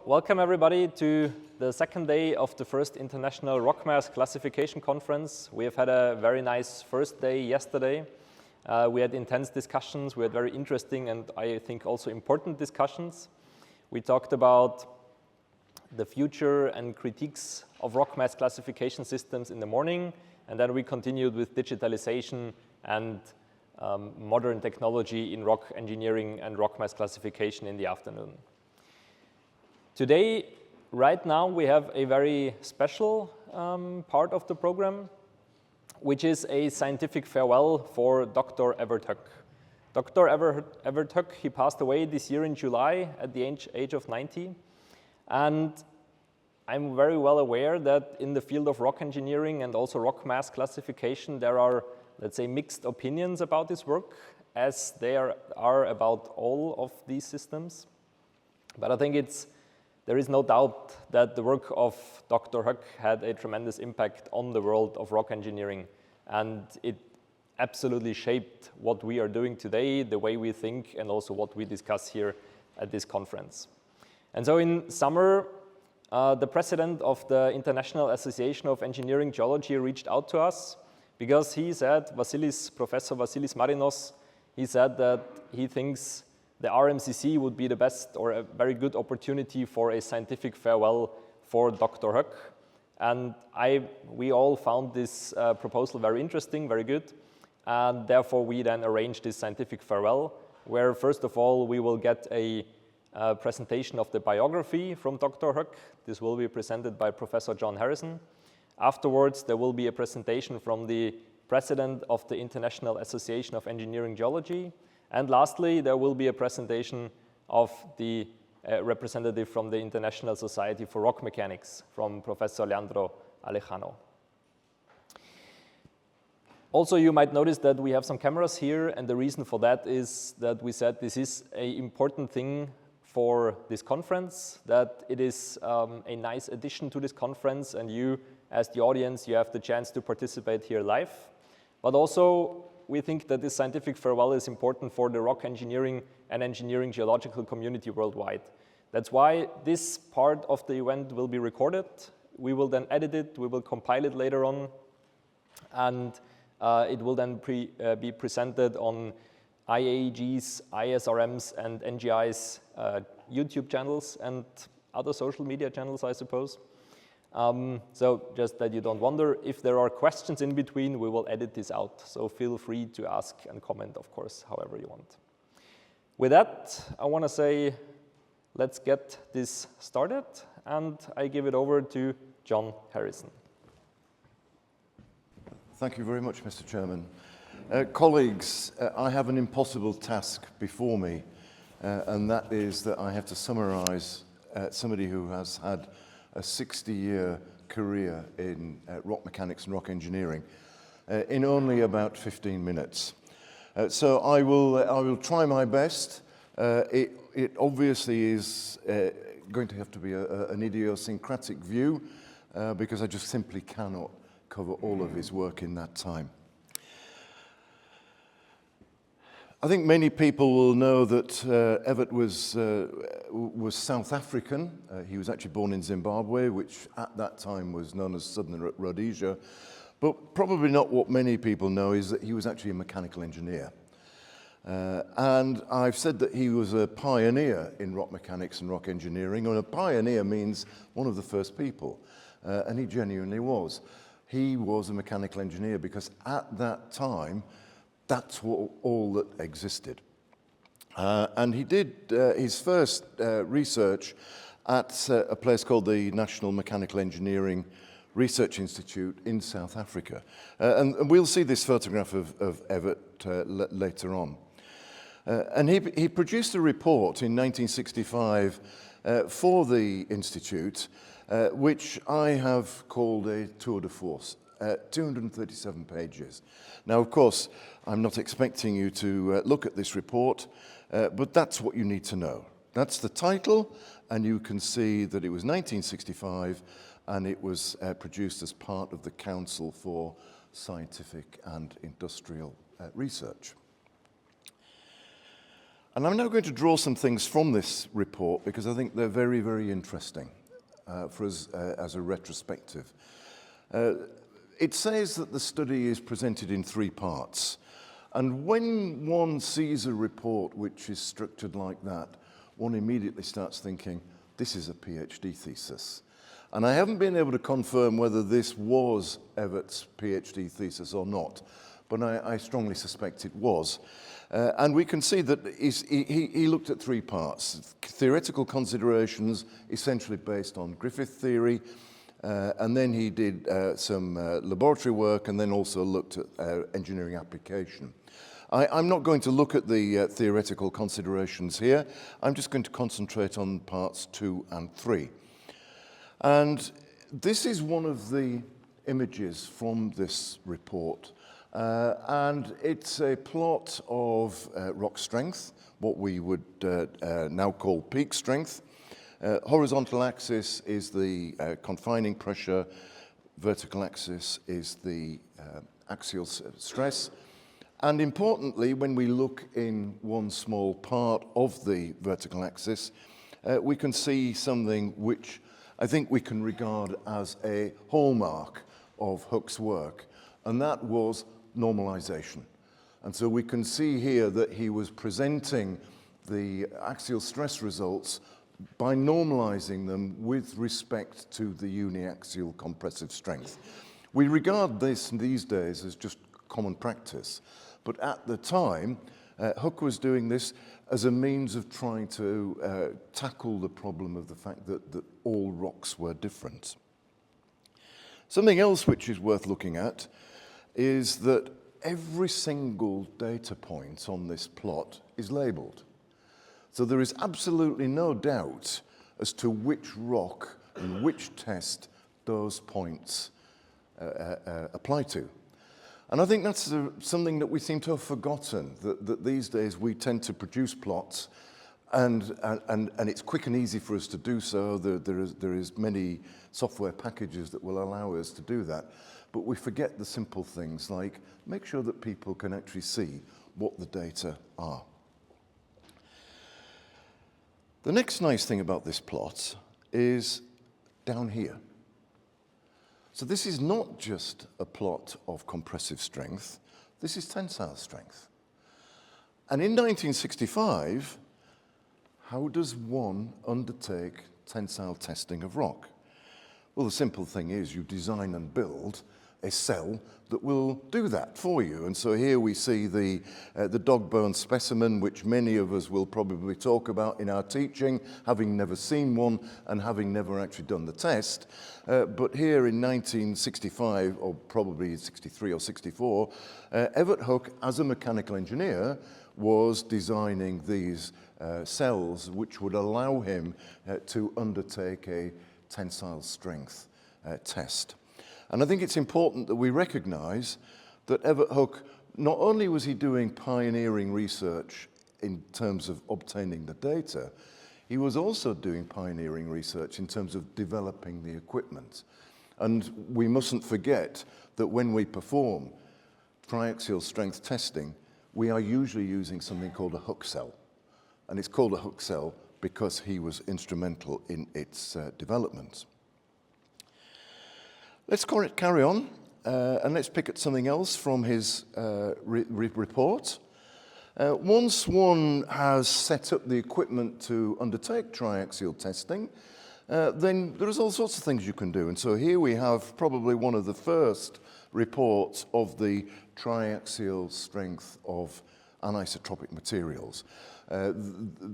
Welcome everybody to the second day of the first International Rock Mass Classification Conference. We have had a very nice first day yesterday. We had intense discussions, we had very interesting and I think also important discussions. We talked about the future and critiques of rock mass classification systems in the morning, and then we continued with digitalization and modern technology in rock engineering and rock mass classification in the afternoon. Today, right now, we have a very special part of the program, which is a scientific farewell for Dr. Evert Hoek. Dr. Evert Hoek, he passed away this year in July at the age of 90. And I'm very well aware that in the field of rock engineering and also rock mass classification, there are, let's say, mixed opinions about this work, as there are about all of these systems. But I think there is no doubt that the work of Dr. Hoek had a tremendous impact on the world of rock engineering, and it absolutely shaped what we are doing today, the way we think, and also what we discuss here at this conference. And so in summer, the president of the International Association of Engineering Geology reached out to us because he said, Professor Vasilis Marinos, he said that he thinks the RMCC would be the best or a very good opportunity for a scientific farewell for Dr. Hoek. And we all found this proposal very interesting, very good. And therefore, we then arranged this scientific farewell, where first of all, we will get a presentation of the biography from Dr. Hoek. This will be presented by Professor John Harrison. Afterwards, there will be a presentation from the president of the International Association of Engineering Geology. And lastly, there will be a presentation of the representative from the International Society for Rock Mechanics, from Professor Leandro Alejano. Also, you might notice that we have some cameras here, and the reason for that is that we said this is an important thing for this conference, that it is a nice addition to this conference, and you, as the audience, you have the chance to participate here live. But also, we think that this scientific farewell is important for the rock engineering and engineering geological community worldwide. That's why this part of the event will be recorded. We will then edit it, we will compile it later on, and it will then be presented on IAEG's, ISRM's, and NGI's YouTube channels and other social media channels, I suppose. So just that you don't wonder, if there are questions in between, we will edit this out. So feel free to ask and comment, of course, however you want. With that, I want to say, let's get this started, and I give it over to John Harrison. Thank you very much, Mr. Chairman. Colleagues, I have an impossible task before me, and that is that I have to summarize somebody who has had a 60-year career in rock mechanics and rock engineering in only about 15 minutes. So I will try my best. It obviously is going to have to be an idiosyncratic view because I just simply cannot cover all of his work in that time. I think many people will know that Evert was South African. He was actually born in Zimbabwe, which at that time was known as Southern Rhodesia. But probably not what many people know is that he was actually a mechanical engineer. And I've said that he was a pioneer in rock mechanics and rock engineering, and a pioneer means one of the first people, and he genuinely was. He was a mechanical engineer because at that time, that's all that existed. And he did his first research at a place called the National Mechanical Engineering Research Institute in South Africa. And we'll see this photograph of Evert later on. And he produced a report in 1965 for the Institute, which I have called a tour de force. 237 pages. Now, of course, I'm not expecting you to look at this report, but that's what you need to know. That's the title, and you can see that it was 1965, and it was produced as part of the Council for Scientific and Industrial Research. And I'm now going to draw some things from this report because I think they're very, very interesting for us as a retrospective. It says that the study is presented in 3 parts. And when one sees a report which is structured like that, one immediately starts thinking, this is a PhD thesis. And I haven't been able to confirm whether this was Evert's PhD thesis or not, but I strongly suspect it was. And we can see that he looked at 3 parts. Theoretical considerations, essentially based on Griffith theory, and then he did some laboratory work and then also looked at engineering application. I'm not going to look at the theoretical considerations here. I'm just going to concentrate on parts 2 and 3. And this is one of the images from this report. And it's a plot of rock strength, what we would now call peak strength. Horizontal axis is the confining pressure, vertical axis is the axial stress. And importantly, when we look in one small part of the vertical axis, we can see something which I think we can regard as a hallmark of Hook's work, and that was normalization. And so we can see here that he was presenting the axial stress results by normalizing them with respect to the uniaxial compressive strength. We regard this these days as just common practice, but at the time, Hook was doing this as a means of trying to tackle the problem of the fact that all rocks were different. Something else which is worth looking at is that every single data point on this plot is labeled. So there is absolutely no doubt as to which rock and which test those points apply to. And I think that's something that we seem to have forgotten, that these days we tend to produce plots and it's quick and easy for us to do so. There is many software packages that will allow us to do that. But we forget the simple things like make sure that people can actually see what the data are. The next nice thing about this plot is down here. So this is not just a plot of compressive strength, this is tensile strength. And in 1965, how does one undertake tensile testing of rock? Well, the simple thing is you design and build a cell that will do that for you. And so here we see the dog bone specimen, which many of us will probably talk about in our teaching, having never seen one and having never actually done the test. But here in 1965, or probably 63 or 64, Evert Hoek, as a mechanical engineer, was designing these cells which would allow him to undertake a tensile strength test. And I think it's important that we recognize that Evert Hoek, not only was he doing pioneering research in terms of obtaining the data, he was also doing pioneering research in terms of developing the equipment. And we mustn't forget that when we perform triaxial strength testing, we are usually using something called a Hook cell. And it's called a Hook cell because he was instrumental in its development. Let's carry on, and let's pick at something else from his report. Once one has set up the equipment to undertake triaxial testing, then there's all sorts of things you can do. And so here we have probably one of the first reports of the triaxial strength of anisotropic materials.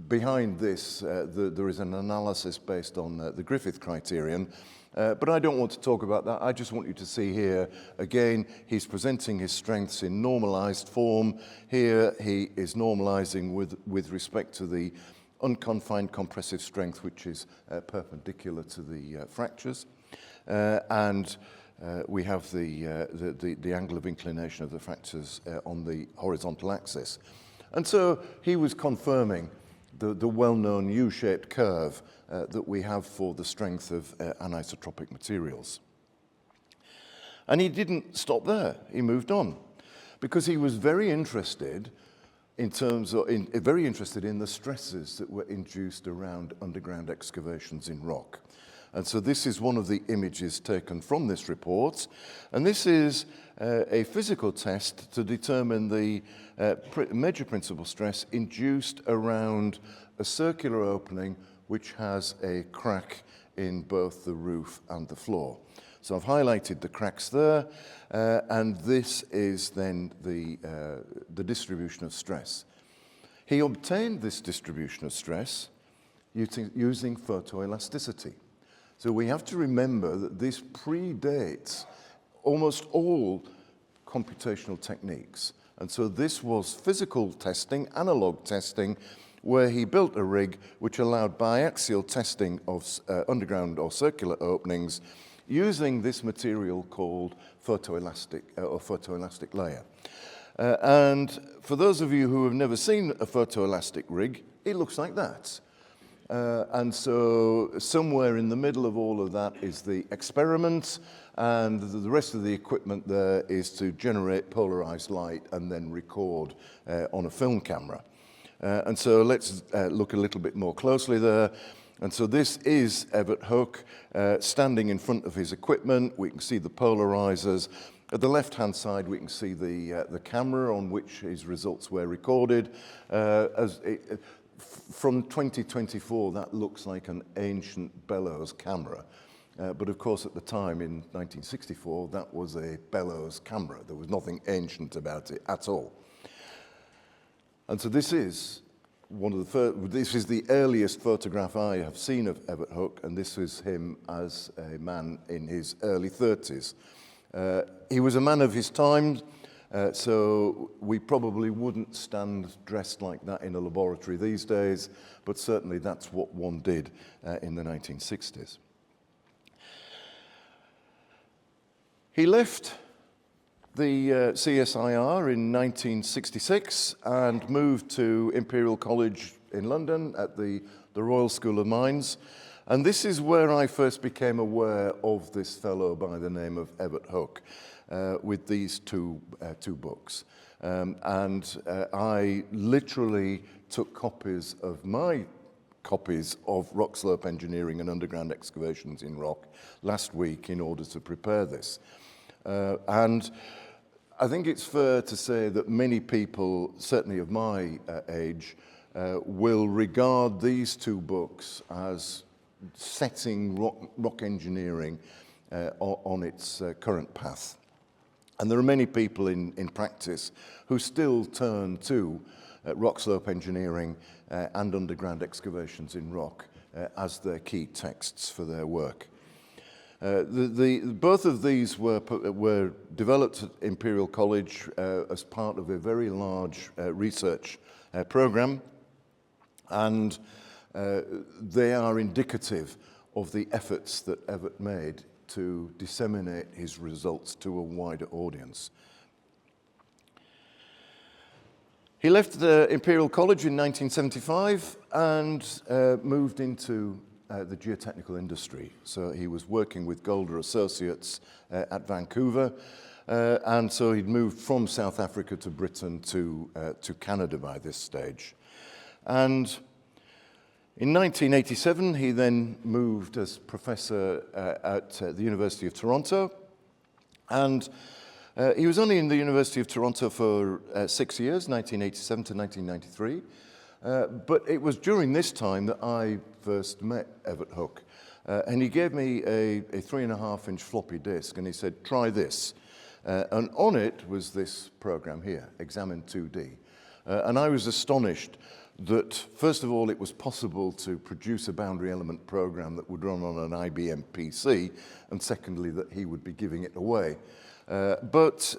Behind this, there is an analysis based on the Griffith criterion, but I don't want to talk about that. I just want you to see here, again, he's presenting his strengths in normalized form. Here he is normalizing with respect to the unconfined compressive strength, which is perpendicular to the fractures. And we have the angle of inclination of the fractures on the horizontal axis. And so he was confirming the well-known U-shaped curve that we have for the strength of anisotropic materials. And he didn't stop there, he moved on, because he was very interested very interested in the stresses that were induced around underground excavations in rock. And so this is one of the images taken from this report. And this is a physical test to determine the major principal stress induced around a circular opening which has a crack in both the roof and the floor. So I've highlighted the cracks there, and this is then the distribution of stress. He obtained this distribution of stress using photoelasticity. So we have to remember that this predates almost all computational techniques. And so this was physical testing, analog testing, where he built a rig which allowed biaxial testing of underground or circular openings using this material called photoelastic layer. And for those of you who have never seen a photoelastic rig, it looks like that. And so somewhere in the middle of all of that is the experiment, and the rest of the equipment there is to generate polarized light and then record on a film camera. And so let's look a little bit more closely there. And so this is Evert Hoek standing in front of his equipment. We can see the polarizers. At the left-hand side, we can see the camera on which his results were recorded. From 2024, that looks like an ancient bellows camera. But of course, at the time, in 1964, that was a bellows camera. There was nothing ancient about it at all. And so this is this is the earliest photograph I have seen of Evert Hoek, and this is him as a man in his early 30s. He was a man of his time, so we probably wouldn't stand dressed like that in a laboratory these days, but certainly that's what one did in the 1960s. He left the CSIR in 1966 and moved to Imperial College in London at the Royal School of Mines. And this is where I first became aware of this fellow by the name of Evert Hoek, with these two books. I literally took copies of Rock Slope Engineering and Underground Excavations in Rock last week in order to prepare this. And I think it's fair to say that many people, certainly of my age, will regard these two books as setting rock engineering on its current path. And there are many people in practice who still turn to rock slope engineering and underground excavations in rock as their key texts for their work. Both of these were developed at Imperial College as part of a very large research program, and they are indicative of the efforts that Evert made to disseminate his results to a wider audience. He left the Imperial College in 1975 and moved into the geotechnical industry. So he was working with Golder Associates at Vancouver, and so he'd moved from South Africa to Britain to Canada by this stage. And in 1987, he then moved as professor at the University of Toronto, and he was only in the University of Toronto for 6 years, 1987 to 1993. But it was during this time that I first met Evert Hoek. And he gave me a 3.5-inch floppy disk, and he said, try this. And on it was this program here, Examine 2D. And I was astonished that, first of all, it was possible to produce a boundary element program that would run on an IBM PC, and secondly, that he would be giving it away. But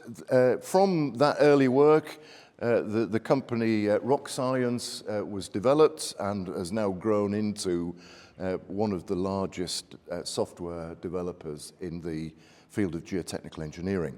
from that early work, the company Rock Science was developed and has now grown into one of the largest software developers in the field of geotechnical engineering.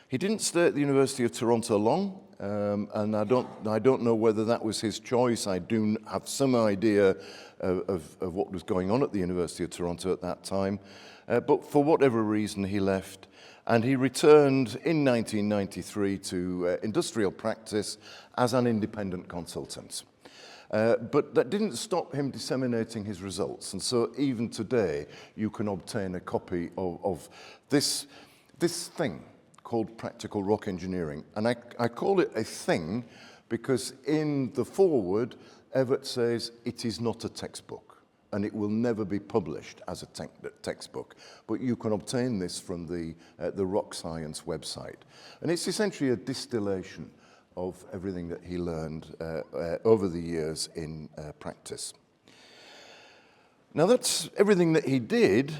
He didn't stay at the University of Toronto long, and I don't know whether that was his choice. I do have some idea of what was going on at the University of Toronto at that time, but for whatever reason he left. and he returned in 1993 to industrial practice as an independent consultant. But that didn't stop him disseminating his results, and so even today you can obtain a copy of this thing called practical rock engineering. And I call it a thing because in the foreword, Evert says it is not a textbook and it will never be published as a textbook, but you can obtain this from the Rock Science website. And it's essentially a distillation of everything that he learned over the years in practice. Now that's everything that he did,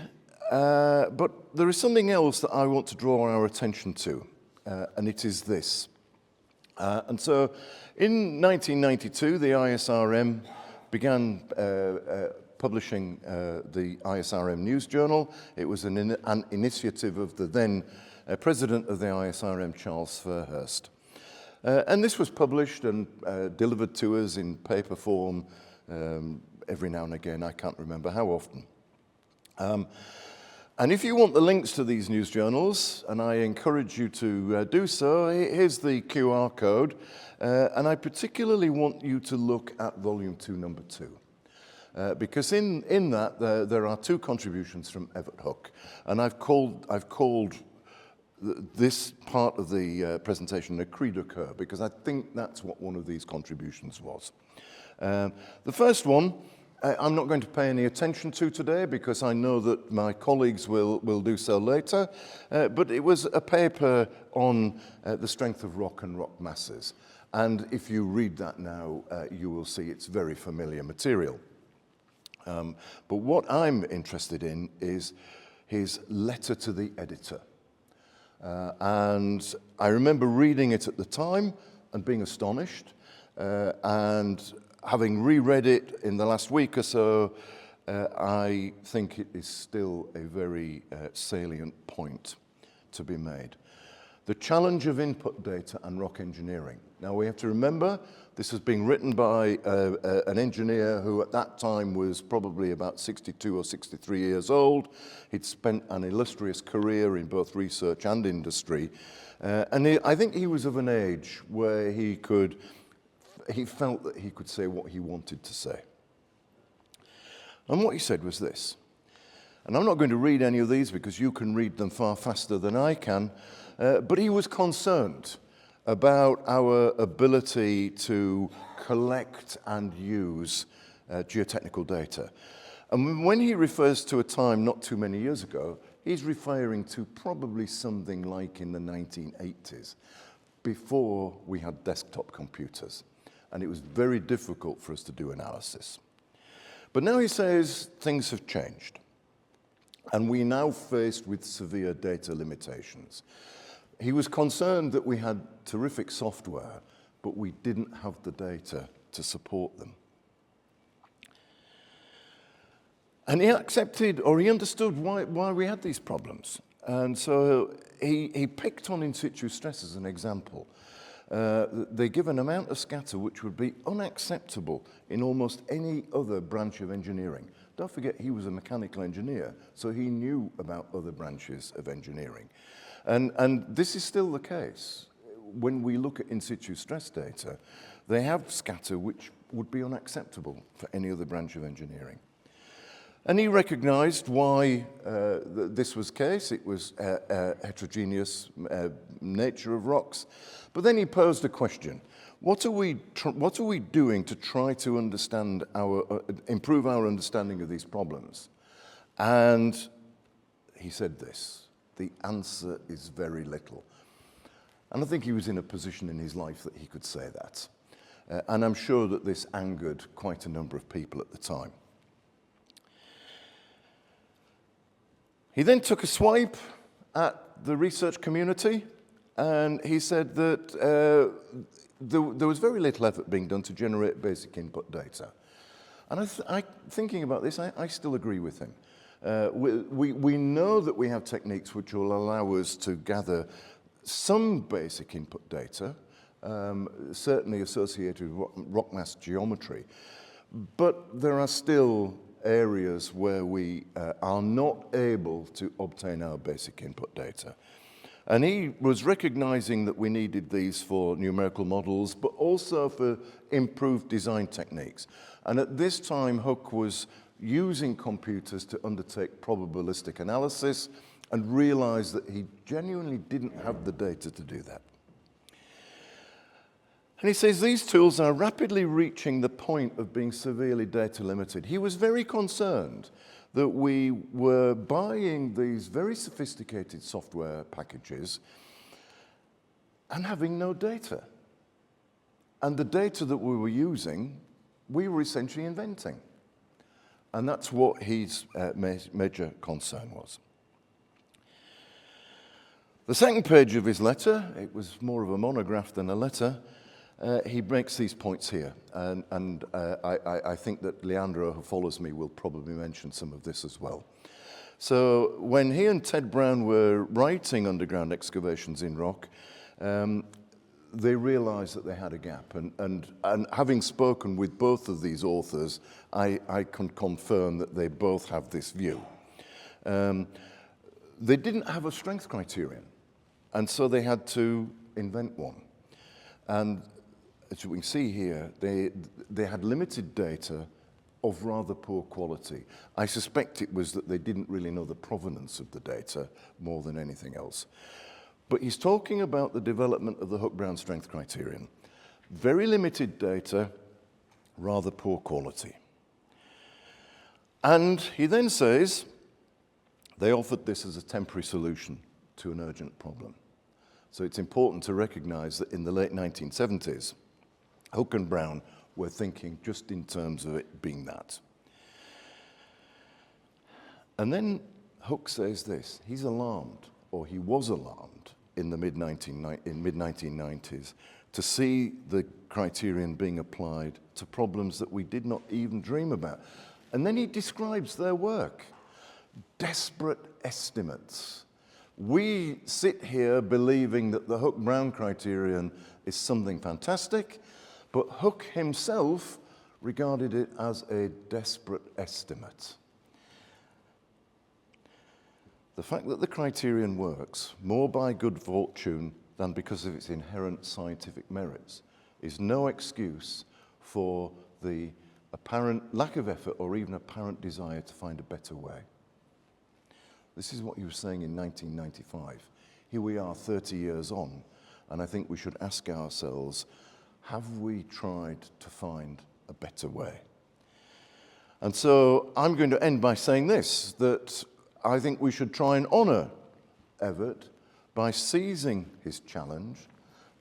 but there is something else that I want to draw our attention to, and it is this. And so in 1992, the ISRM began publishing the ISRM News Journal. It was an initiative of the then president of the ISRM, Charles Fairhurst. And this was published and delivered to us in paper form every now and again. I can't remember how often. And if you want the links to these news journals, and I encourage you to do so, here's the QR code. And I particularly want you to look at volume 2, number 2. Because in that, there are 2 contributions from Evert Hoek. And I've called this part of the presentation a cri de coeur, because I think that's what one of these contributions was. The first one, I'm not going to pay any attention to today because I know that my colleagues will do so later, but it was a paper on the strength of rock and rock masses. And if you read that now, you will see it's very familiar material. But what I'm interested in is his letter to the editor. And I remember reading it at the time and being astonished, and having reread it in the last week or so, I think it is still a very salient point to be made. The challenge of input data and rock engineering. Now we have to remember this has been written by an engineer who at that time was probably about 62 or 63 years old. He'd spent an illustrious career in both research and industry. I think he was of an age where he felt that he could say what he wanted to say. And what he said was this, and I'm not going to read any of these because you can read them far faster than I can, but he was concerned about our ability to collect and use geotechnical data. And when he refers to a time not too many years ago, he's referring to probably something like in the 1980s, before we had desktop computers. And it was very difficult for us to do analysis. But now he says things have changed. And we're now faced with severe data limitations. He was concerned that we had terrific software, but we didn't have the data to support them. And he accepted, or he understood why we had these problems. And so he picked on in situ stress as an example. They give an amount of scatter which would be unacceptable in almost any other branch of engineering. Don't forget, he was a mechanical engineer, so he knew about other branches of engineering. And this is still the case. When we look at in situ stress data, they have scatter which would be unacceptable for any other branch of engineering. And he recognized why this was the case. It was heterogeneous nature of rocks. But then he posed a question. What are we doing to try to understand improve our understanding of these problems? And he said this, the answer is very little. And I think he was in a position in his life that he could say that. And I'm sure that this angered quite a number of people at the time. He then took a swipe at the research community, and he said that there was very little effort being done to generate basic input data. And thinking about this, I still agree with him. We know that we have techniques which will allow us to gather some basic input data, certainly associated with rock mass geometry, but there are still areas where we are not able to obtain our basic input data. And he was recognizing that we needed these for numerical models, but also for improved design techniques. And at this time, Hoek was using computers to undertake probabilistic analysis and realized that he genuinely didn't have the data to do that. And he says these tools are rapidly reaching the point of being severely data limited. He was very concerned that we were buying these very sophisticated software packages and having no data. And the data that we were using, we were essentially inventing. And that's what his major concern was. The second page of his letter, it was more of a monograph than a letter, he makes these points here, and I think that Leandro, who follows me, will probably mention some of this as well. So when he and Ted Brown were writing underground excavations in rock, they realized that they had a gap. And having spoken with both of these authors, I can confirm that they both have this view. They didn't have a strength criterion, and so they had to invent one. And as we can see here, they had limited data of rather poor quality. I suspect it was that they didn't really know the provenance of the data more than anything else. But he's talking about the development of the Hoek-Brown strength criterion. Very limited data, rather poor quality. And he then says they offered this as a temporary solution to an urgent problem. So it's important to recognize that in the late 1970s, Hoek and Brown were thinking just in terms of it being that. And then Hoek says this, he's alarmed, or he was alarmed in the mid-1990s to see the criterion being applied to problems that we did not even dream about. And then he describes their work, desperate estimates. We sit here believing that the Hoek-Brown criterion is something fantastic, but Hoek himself regarded it as a desperate estimate. The fact that the criterion works more by good fortune than because of its inherent scientific merits is no excuse for the apparent lack of effort or even apparent desire to find a better way. This is what he was saying in 1995. Here we are 30 years on, and I think we should ask ourselves, have we tried to find a better way? And so I'm going to end by saying this, that I think we should try and honor Evert by seizing his challenge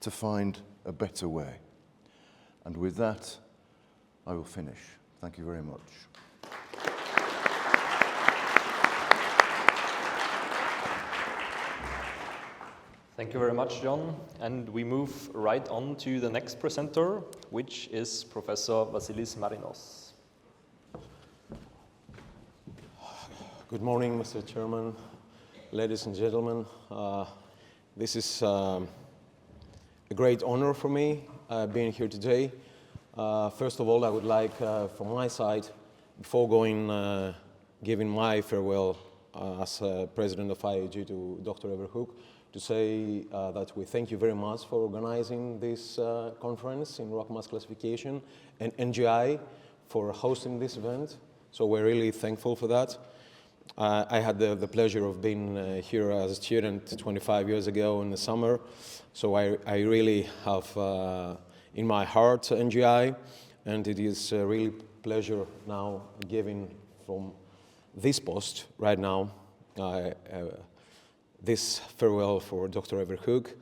to find a better way. And with that, I will finish. Thank you very much. Thank you very much, John. And we move right on to the next presenter, which is Professor Vasilis Marinos. Good morning, Mr. Chairman, ladies and gentlemen. This is a great honor for me being here today. First of all, I would like, from my side, before giving my farewell as President of IAG to Dr. Evert Hoek, to say that we thank you very much for organizing this conference in rock mass classification, and NGI for hosting this event. So we're really thankful for that. I had the pleasure of being here as a student 25 years ago in the summer, so I really have in my heart NGI, and it is a really pleasure now giving from this post right now this farewell for Dr. Evert Hoek.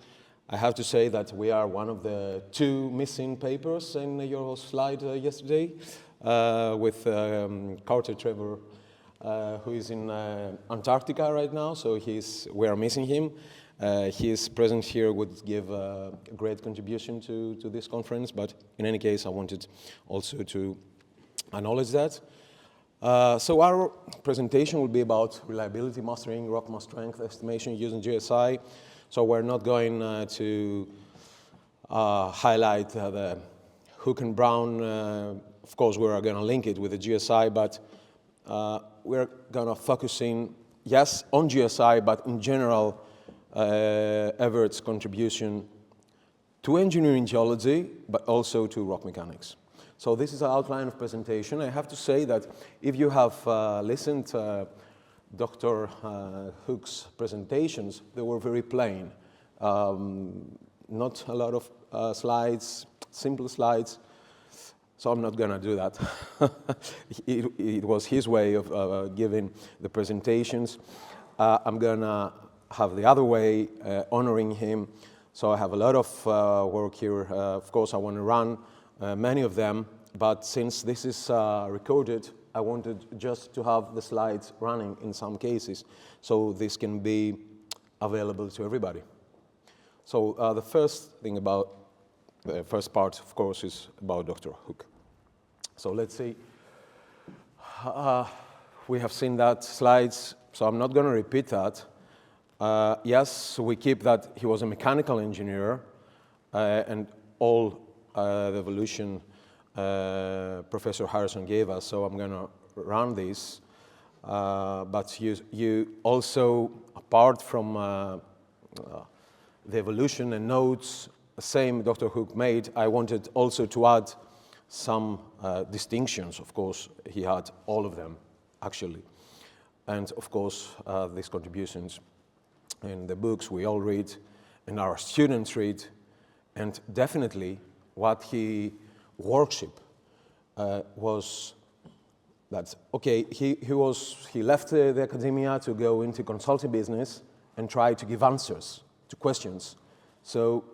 I have to say that we are one of the two missing papers in your slide yesterday with Carter Trevor, who is in Antarctica right now, so we are missing him. His presence here would give a great contribution to this conference, but in any case, I wanted also to acknowledge that. So our presentation will be about reliability mastering, rock mass strength estimation using GSI. So we're not going to highlight the Hoek and Brown. Of course, we're going to link it with the GSI, but we're going to focus in, yes, on GSI, but in general, Evert's contribution to engineering geology, but also to rock mechanics. So this is an outline of presentation. I have to say that if you have listened to Dr. Hoek's presentations, they were very plain. Not a lot of slides, simple slides. So I'm not going to do that. It was his way of giving the presentations. I'm going to have the other way, honoring him. So I have a lot of work here. Of course, I want to run many of them, but since this is recorded, I wanted just to have the slides running in some cases, so this can be available to everybody. So the first thing about, the first part, of course, is about Dr. Hoek. So let's see. We have seen that slides, so I'm not going to repeat that. Yes, we keep that he was a mechanical engineer, and all the evolution Professor Harrison gave us, so I'm going to run this. But you also, apart from the evolution and notes, same Dr. Hoek made, I wanted also to add some distinctions. Of course, he had all of them, actually. And of course, these contributions in the books we all read, and our students read, and definitely what he worshiped was that, okay, he left the academia to go into consulting business and try to give answers to questions. So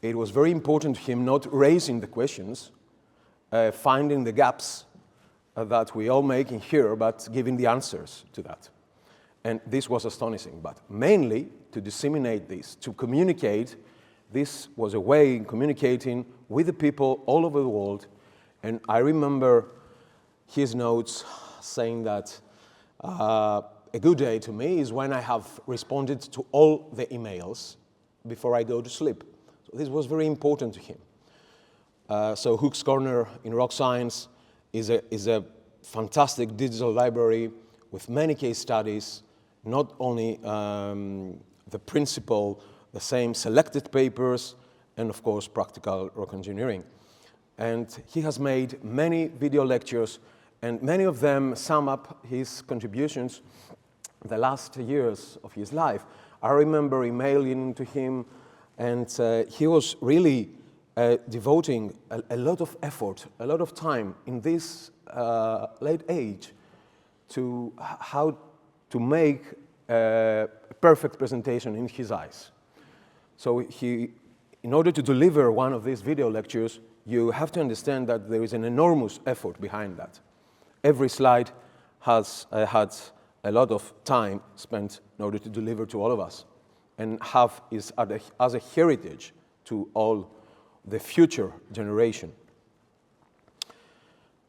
it was very important to him not raising the questions, finding the gaps that we all make in here, but giving the answers to that. And this was astonishing, but mainly to disseminate this, to communicate. This was a way in communicating with the people all over the world. And I remember his notes saying that a good day to me is when I have responded to all the emails before I go to sleep. So this was very important to him. So Hoek's Corner in Rock Science is a fantastic digital library with many case studies, not only the principle, the same selected papers, and of course practical rock engineering. And he has made many video lectures, and many of them sum up his contributions the last years of his life. I remember emailing to him, and he was really devoting a lot of effort, a lot of time in this late age to how to make a perfect presentation in his eyes. So in order to deliver one of these video lectures, you have to understand that there is an enormous effort behind that. Every slide has had a lot of time spent in order to deliver to all of us, and is as a heritage to all the future generation.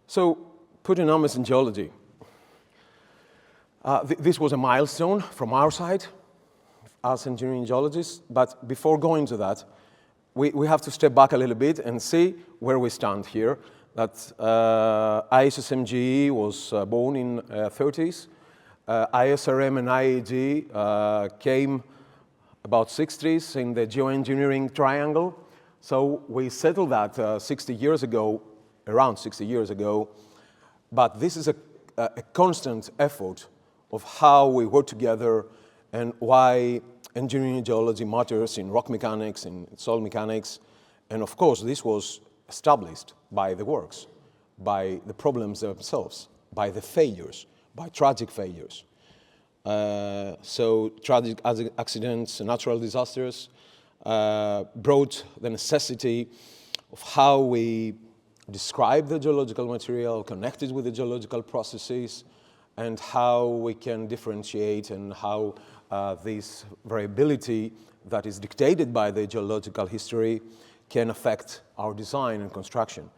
So, putting numbers in geology. This was a milestone from our side as engineering geologists, but before going to that, we have to step back a little bit and see where we stand here. That ISS-NGI was born in 30s. ISRM and IAG came about 60s in the geoengineering triangle. So we settled that 60 years ago, around 60 years ago. But this is a constant effort of how we work together and why engineering geology matters in rock mechanics, in soil mechanics. And of course, this was established by the works, by the problems themselves, by the failures, by tragic failures. So tragic accidents and natural disasters brought the necessity of how we describe the geological material, connect it with the geological processes, and how we can differentiate and how this variability that is dictated by the geological history can affect our design and construction.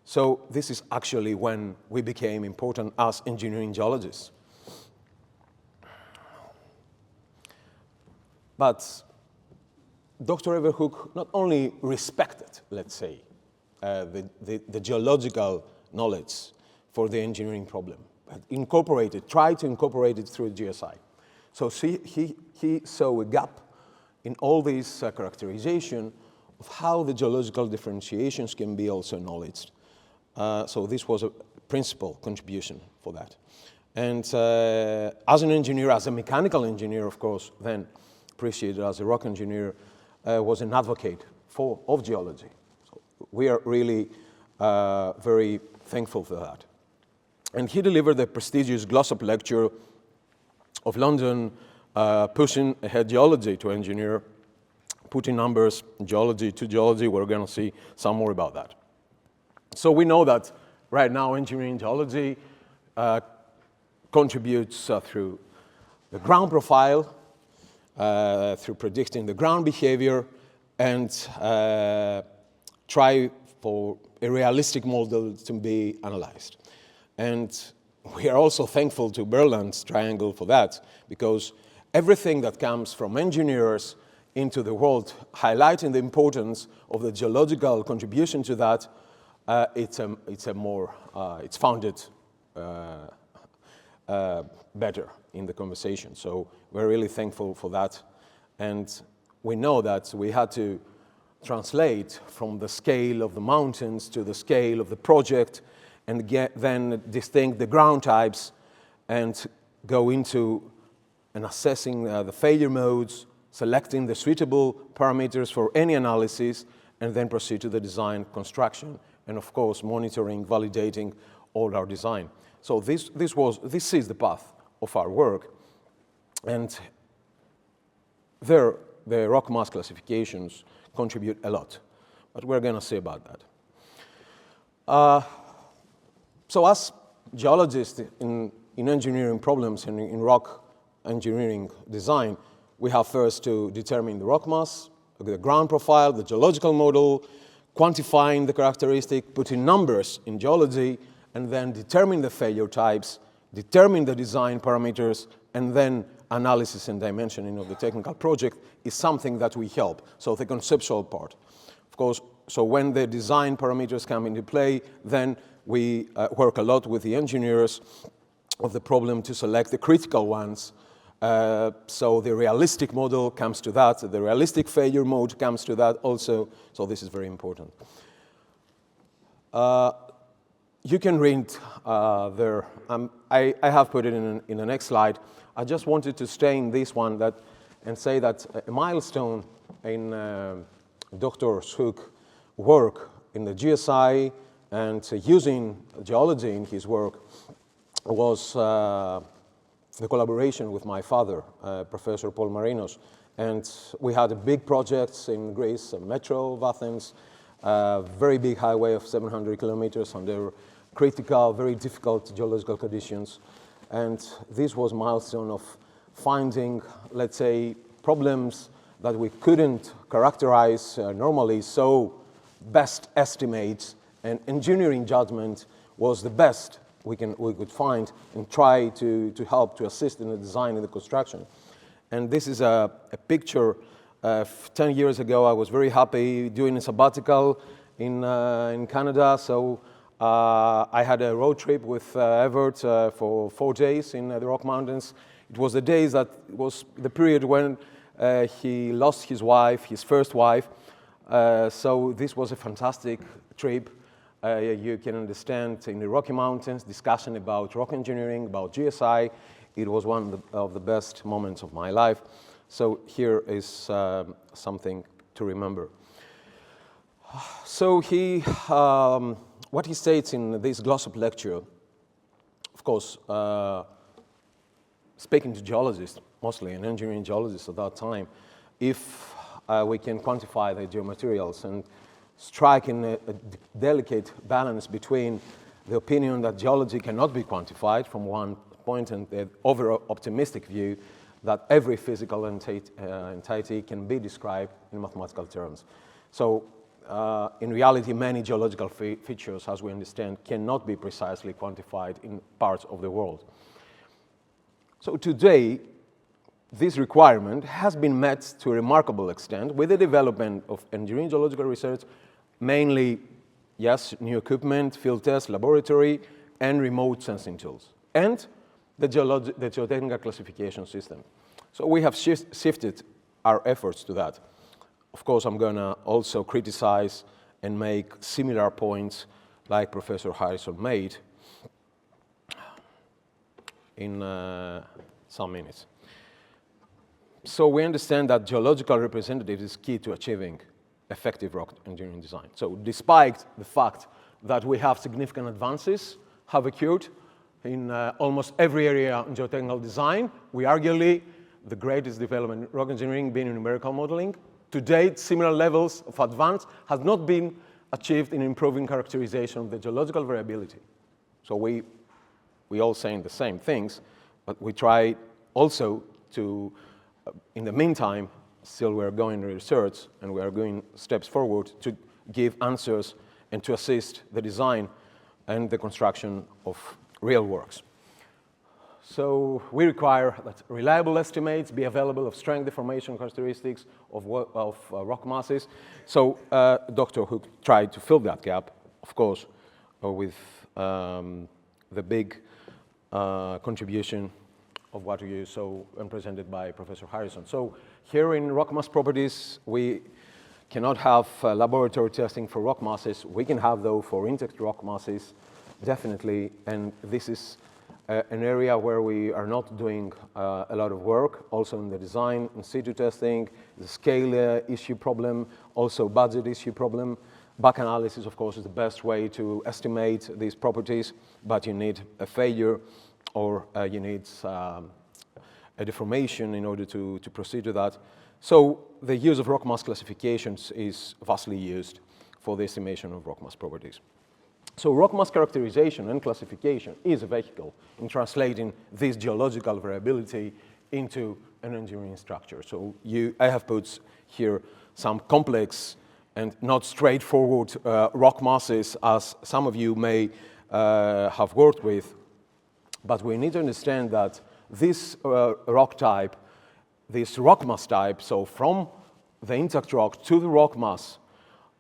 So this is actually when we became important as engineering geologists. But Dr. Evert Hoek not only respected, let's say, the geological knowledge for the engineering problem, but tried to incorporate it through GSI. So he saw a gap in all these characterization of how the geological differentiations can be also acknowledged. So this was a principal contribution for that. And as an engineer, as a mechanical engineer, of course, then appreciated as a rock engineer, was an advocate of geology. So we are really very thankful for that. And he delivered the prestigious Glossop Lecture of London, pushing ahead geology to engineer, putting numbers, geology to geology. We're going to see some more about that. So we know that right now engineering geology contributes through the ground profile, through predicting the ground behavior, and try for a realistic model to be analyzed. And we are also thankful to Berland's triangle for that, because everything that comes from engineers into the world, highlighting the importance of the geological contribution to that, it's founded better in the conversation. So we're really thankful for that. And we know that we had to translate from the scale of the mountains to the scale of the project, and then distinct the ground types and go into and assessing the failure modes, selecting the suitable parameters for any analysis, and then proceed to the design construction, and of course monitoring, validating all our design. So this is the path of our work, and there the rock mass classifications contribute a lot, but we're going to see about that. So as geologists in engineering problems and in rock engineering design, we have first to determine the rock mass, the ground profile, the geological model, quantifying the characteristic, putting numbers in geology, and then determine the failure types, determine the design parameters, and then analysis and dimensioning of the technical project is something that we help. So the conceptual part. Of course, so when the design parameters come into play, then we work a lot with the engineers of the problem to select the critical ones. So the realistic model comes to that, the realistic failure mode comes to that also, so this is very important. You can read there, I have put it in the next slide. I just wanted to stay in this one and say that a milestone in Dr. Hoek's work in the GSI and using geology in his work was the collaboration with my father, Professor Paul Marinos. And we had big projects in Greece, Metro of Athens, very big highway of 700 kilometers under critical, very difficult geological conditions. And this was a milestone of finding, let's say, problems that we couldn't characterize normally, so best estimates and engineering judgment was the best we could find and try to help to assist in the design and the construction. And this is a picture 10 years ago. I was very happy doing a sabbatical in Canada, so I had a road trip with Evert for 4 days in the Rock Mountains. It was the days that was the period when he lost his wife, his first wife. So this was a fantastic trip. You can understand in the Rocky Mountains, discussion about rock engineering, about GSI. It was one of the best moments of my life. So here is something to remember. So what he states in this Glossop lecture, of course, speaking to geologists, mostly and engineering geologists at that time, if we can quantify the geomaterials and striking a delicate balance between the opinion that geology cannot be quantified from one point and the over-optimistic view that every physical entity can be described in mathematical terms. So in reality, many geological features, as we understand, cannot be precisely quantified in parts of the world. So today, this requirement has been met to a remarkable extent with the development of engineering geological research, mainly, yes, new equipment, field tests, laboratory, and remote sensing tools, and the geotechnical classification system. So we have shifted our efforts to that. Of course, I'm going to also criticize and make similar points like Professor Harrison made in some minutes. So we understand that geological representative is key to achieving effective rock engineering design. So despite the fact that we have significant advances have occurred in almost every area in geotechnical design, we arguably the greatest development in rock engineering being in numerical modeling. To date, similar levels of advance has not been achieved in improving characterization of the geological variability. So we all saying the same things, but we try also to, in the meantime, still we're going to research and we are going steps forward to give answers and to assist the design and the construction of real works. So we require that reliable estimates be available of strength deformation characteristics of rock masses. So Dr. Hoek tried to fill that gap, of course, with the big contribution of what you saw and presented by Professor Harrison. So here in rock mass properties, we cannot have laboratory testing for rock masses. We can have, though, for intact rock masses, definitely, and this is an area where we are not doing a lot of work, also in the design, in situ testing, the scale issue problem, also budget issue problem. Back analysis, of course, is the best way to estimate these properties, but you need a failure or you need a deformation in order to proceed to that. So the use of rock mass classifications is vastly used for the estimation of rock mass properties. So rock mass characterization and classification is a vehicle in translating this geological variability into an engineering structure. So I have put here some complex and not straightforward rock masses, as some of you may have worked with. But we need to understand that this rock type, this rock mass type, so from the intact rock to the rock mass,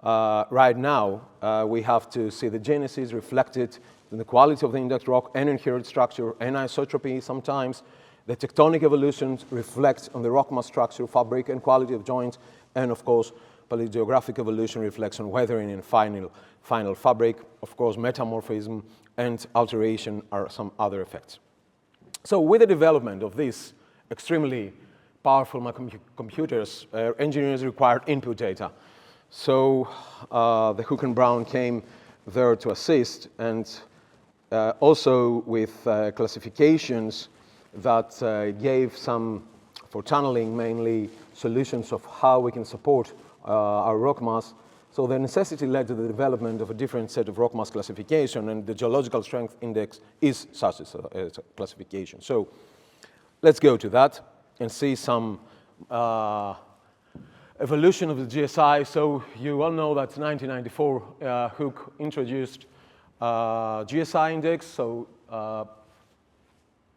right now, we have to see the genesis reflected in the quality of the intact rock and inherent structure, anisotropy sometimes. The tectonic evolutions reflect on the rock mass structure, fabric, and quality of joints. And of course, paleogeographic evolution reflects on weathering and final fabric. Of course, metamorphism and alteration are some other effects. So with the development of these extremely powerful computers, engineers required input data. So the Hoek and Brown came there to assist, and also with classifications that gave some, for tunneling mainly, solutions of how we can support our rock mass. So the necessity led to the development of a different set of rock mass classification, and the geological strength index is such as a classification. So let's go to that and see some evolution of the GSI. So you all know that 1994, Hoek introduced GSI index. So,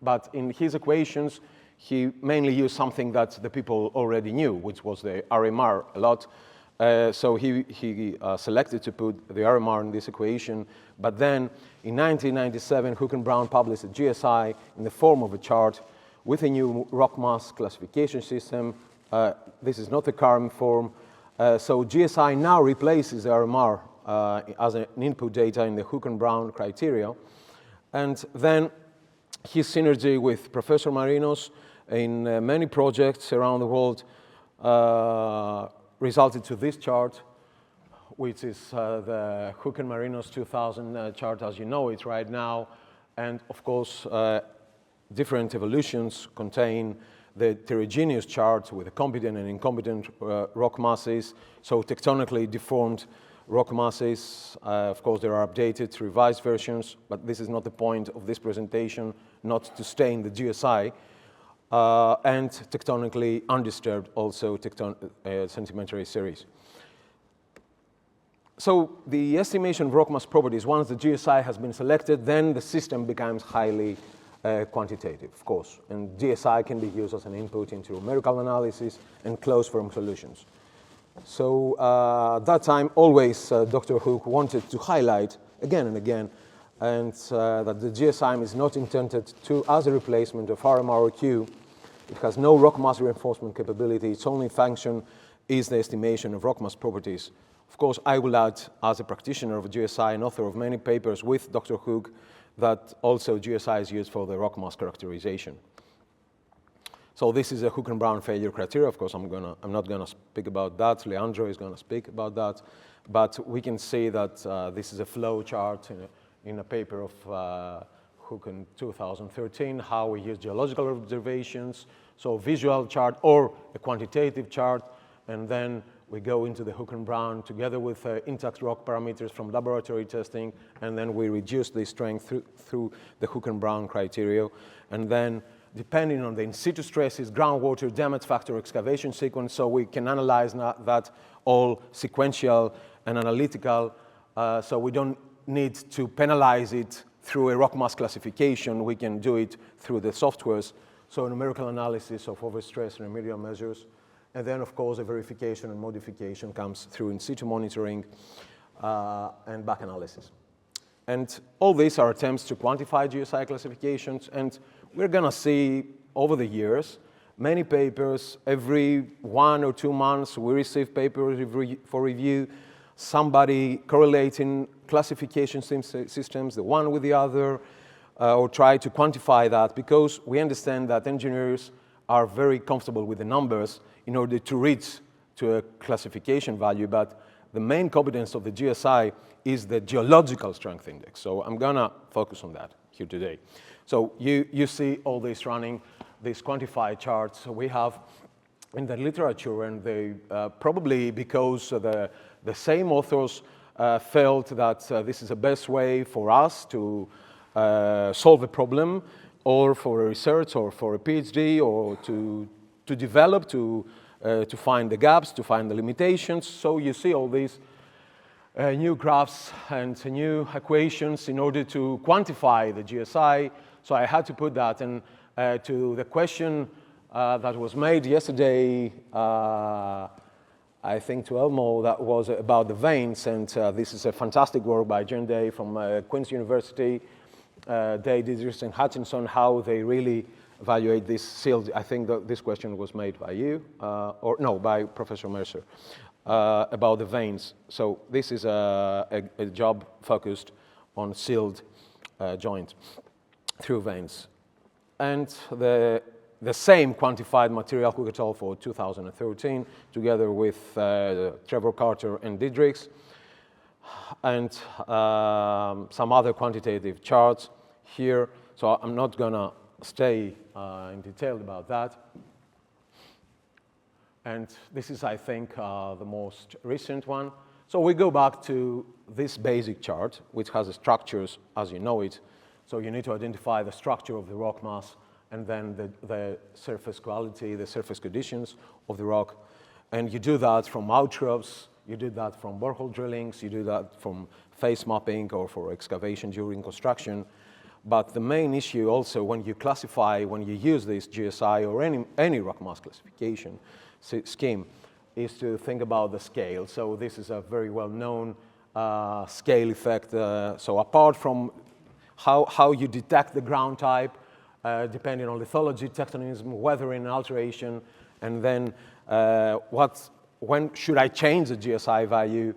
but in his equations, he mainly used something that the people already knew, which was the RMR a lot. So he selected to put the RMR in this equation. But then in 1997, Hoek and Brown published a GSI in the form of a chart with a new rock mass classification system. This is not the current form. So GSI now replaces the RMR as an input data in the Hoek and Brown criteria. And then his synergy with Professor Marinos in many projects around the world resulted to this chart, which is the Hoek and Marinos 2000 chart as you know it right now. And of course, different evolutions contain the heterogeneous chart with the competent and incompetent rock masses, so tectonically deformed rock masses. Of course, there are updated, revised versions, but this is not the point of this presentation, not to stay in the GSI. And tectonically undisturbed also sedimentary series. So the estimation of rock mass properties, once the GSI has been selected, then the system becomes highly quantitative, of course. And GSI can be used as an input into numerical analysis and closed-form solutions. So at that time, always Dr. Hoek wanted to highlight again and again that the GSI is not intended as a replacement of RMR or Q, It has no rock mass reinforcement capability. Its only function is the estimation of rock mass properties. Of course, I will add, as a practitioner of GSI and author of many papers with Dr. Hoek, that also GSI is used for the rock mass characterization. So this is a Hoek and Brown failure criteria. Of course, I'm not gonna speak about that. Leandro is gonna speak about that. But we can see that this is a flow chart in a paper of Hoek in 2013, how we use geological observations, so visual chart or a quantitative chart, and then we go into the Hoek and Brown together with intact rock parameters from laboratory testing, and then we reduce the strength through the Hoek and Brown criteria. And then, depending on the in situ stresses, groundwater, damage factor, excavation sequence, so we can analyze that all sequential and analytical, so we don't need to penalize it through a rock mass classification. We can do it through the softwares, so numerical analysis of overstress and remedial measures. And then, of course, a verification and modification comes through in situ monitoring and back analysis. And all these are attempts to quantify GSI classifications, and we're gonna see over the years many papers. Every 1 or 2 months we receive papers for review, somebody correlating classification systems, the one with the other, or try to quantify that, because we understand that engineers are very comfortable with the numbers in order to reach to a classification value, but the main competence of the GSI is the geological strength index. So I'm gonna focus on that here today. So you see all this running, these quantified charts we have in the literature, and they probably because the same authors felt that this is the best way for us to solve a problem, or for a research, or for a PhD, or to develop, to find the gaps, to find the limitations. So you see all these new graphs and new equations in order to quantify the GSI. So I had to put that. And to the question that was made yesterday, I think to Elmo, that was about the veins. And this is a fantastic work by Jen Day from Queen's University, Day, Didris, and Hutchinson, how they really evaluate this sealed. I think that this question was made by you, or no, by Professor Mercer, about the veins. So this is a job focused on sealed joints through veins. And the same quantified material Hoek et al. For 2013, together with Trevor Carter and Didrix, and some other quantitative charts here. So I'm not gonna stay in detail about that. And this is, I think, the most recent one. So we go back to this basic chart, which has the structures as you know it. So you need to identify the structure of the rock mass, and then the surface quality, the surface conditions of the rock. And you do that from outcrops, you do that from borehole drillings, you do that from face mapping or for excavation during construction. But the main issue also when you classify, when you use this GSI or any rock mass classification scheme, is to think about the scale. So this is a very well-known scale effect. So apart from how you detect the ground type, depending on lithology, tectonism, weathering, alteration, and then when should I change the GSI value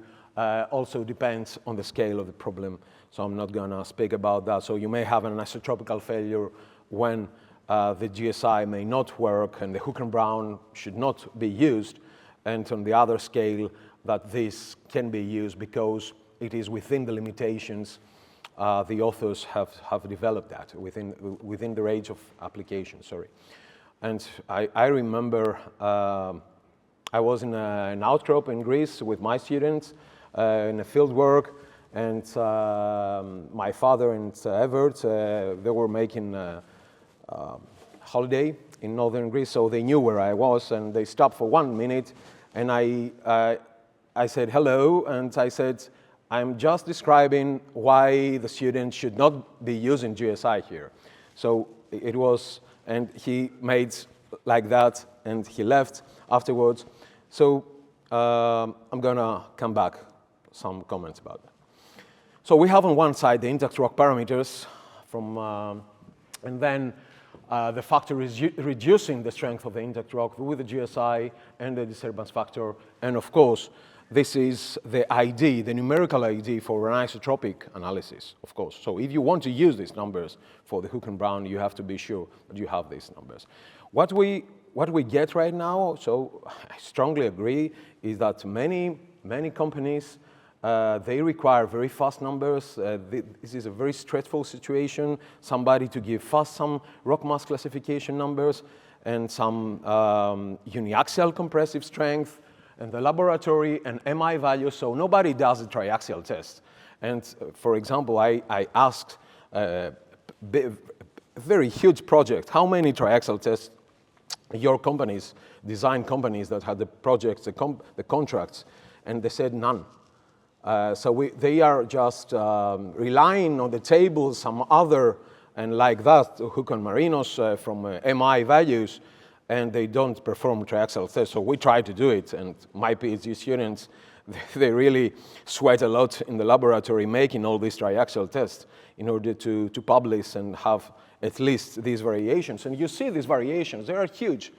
also depends on the scale of the problem. So I'm not gonna speak about that. So you may have an isotropical failure when the GSI may not work and the Hoek and Brown should not be used, and on the other scale that this can be used because it is within the limitations the authors have developed that within the range of application, sorry. And I remember I was in an outcrop in Greece with my students in a field work, and my father and Evert, they were making a holiday in northern Greece, so they knew where I was, and they stopped for 1 minute, and I said hello, and I said, I'm just describing why the students should not be using GSI here. So it was, and he made like that, and he left afterwards. So I'm gonna come back, some comments about that. So we have on one side the intact rock parameters from, and then the factor is reducing the strength of the intact rock with the GSI and the disturbance factor. And of course, this is the ID, the numerical ID for an isotropic analysis, of course. So if you want to use these numbers for the Hoek and Brown, you have to be sure that you have these numbers. What we get right now, so I strongly agree, is that many companies, they require very fast numbers. This is a very stressful situation. Somebody to give fast some rock mass classification numbers and some uniaxial compressive strength and the laboratory and MI values, so nobody does a triaxial test. And for example, I asked a very huge project, how many triaxial tests your companies, design companies that had the projects, the contracts, and they said none. So they are just relying on the table, some other, and like that, Hoek and Marinos from MI values, and they don't perform triaxial tests. So we try to do it, and my PhD students, they really sweat a lot in the laboratory making all these triaxial tests in order to publish and have at least these variations. And you see these variations, they are huge.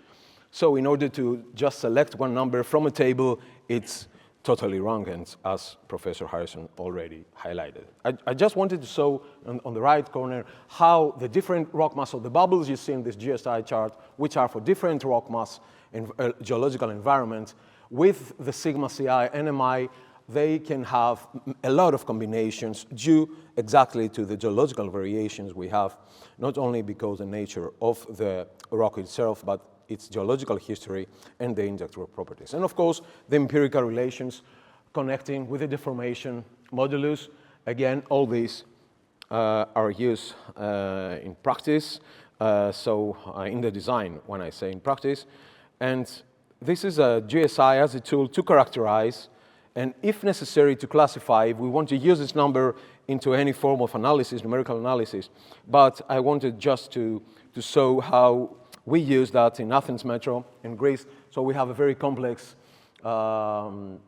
So in order to just select one number from a table, it's totally wrong, and as Professor Harrison already highlighted. I just wanted to show on the right corner how the different rock mass of the bubbles you see in this GSI chart, which are for different rock mass in geological environment, with the sigma CI NMI, they can have a lot of combinations due exactly to the geological variations we have, not only because the nature of the rock itself, but its geological history and the intact rock properties. And of course, the empirical relations connecting with the deformation modulus. Again, all these are used in practice, in the design, when I say in practice. And this is a GSI as a tool to characterize, and if necessary to classify, if we want to use this number into any form of analysis, numerical analysis. But I wanted just to show how we use that in Athens Metro in Greece. So we have a very complex bedrock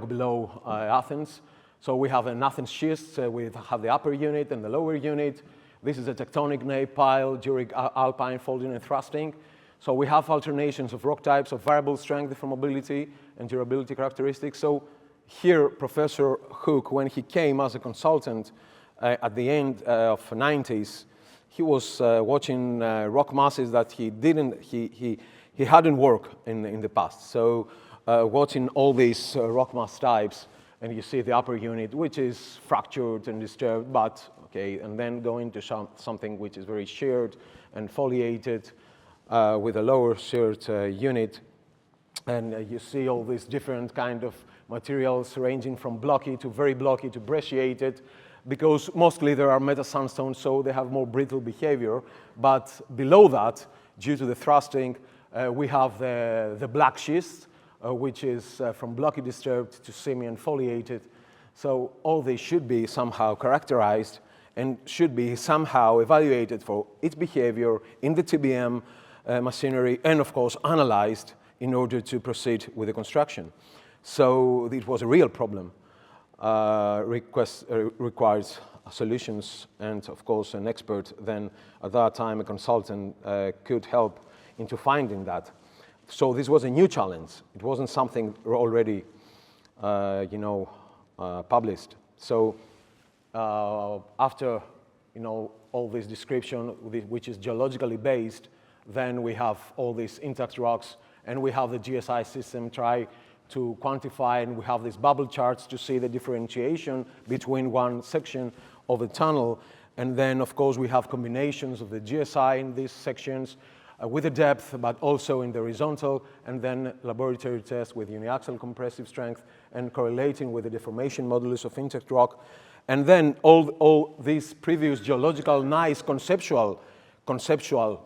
below Athens. So we have an Athens schist. We have the upper unit and the lower unit. This is a tectonic nape pile during alpine folding and thrusting. So we have alternations of rock types of variable strength, deformability, and durability characteristics. So here, Professor Hoek, when he came as a consultant at the end of the 90s, he was watching rock masses that he hadn't worked in the past. So watching all these rock mass types, and you see the upper unit, which is fractured and disturbed, but okay, and then going to something which is very sheared and foliated with a lower sheared unit. And you see all these different kind of materials ranging from blocky to very blocky to brecciated, because mostly there are meta-sandstones, so they have more brittle behavior. But below that, due to the thrusting, we have the black schist, which is from blocky disturbed to semi and foliated. So all these should be somehow characterized and should be somehow evaluated for its behavior in the TBM machinery, and of course analyzed in order to proceed with the construction. So it was a real problem. Requires solutions, and of course an expert then at that time, a consultant, could help into finding that. So this was a new challenge. It wasn't something already published. So after all this description, which is geologically based, then we have all these intact rocks, and we have the GSI system try to quantify, and we have these bubble charts to see the differentiation between one section of the tunnel. And then, of course, we have combinations of the GSI in these sections with the depth, but also in the horizontal, and then laboratory tests with uniaxial compressive strength and correlating with the deformation modulus of intact rock. And then all these previous geological, nice conceptual,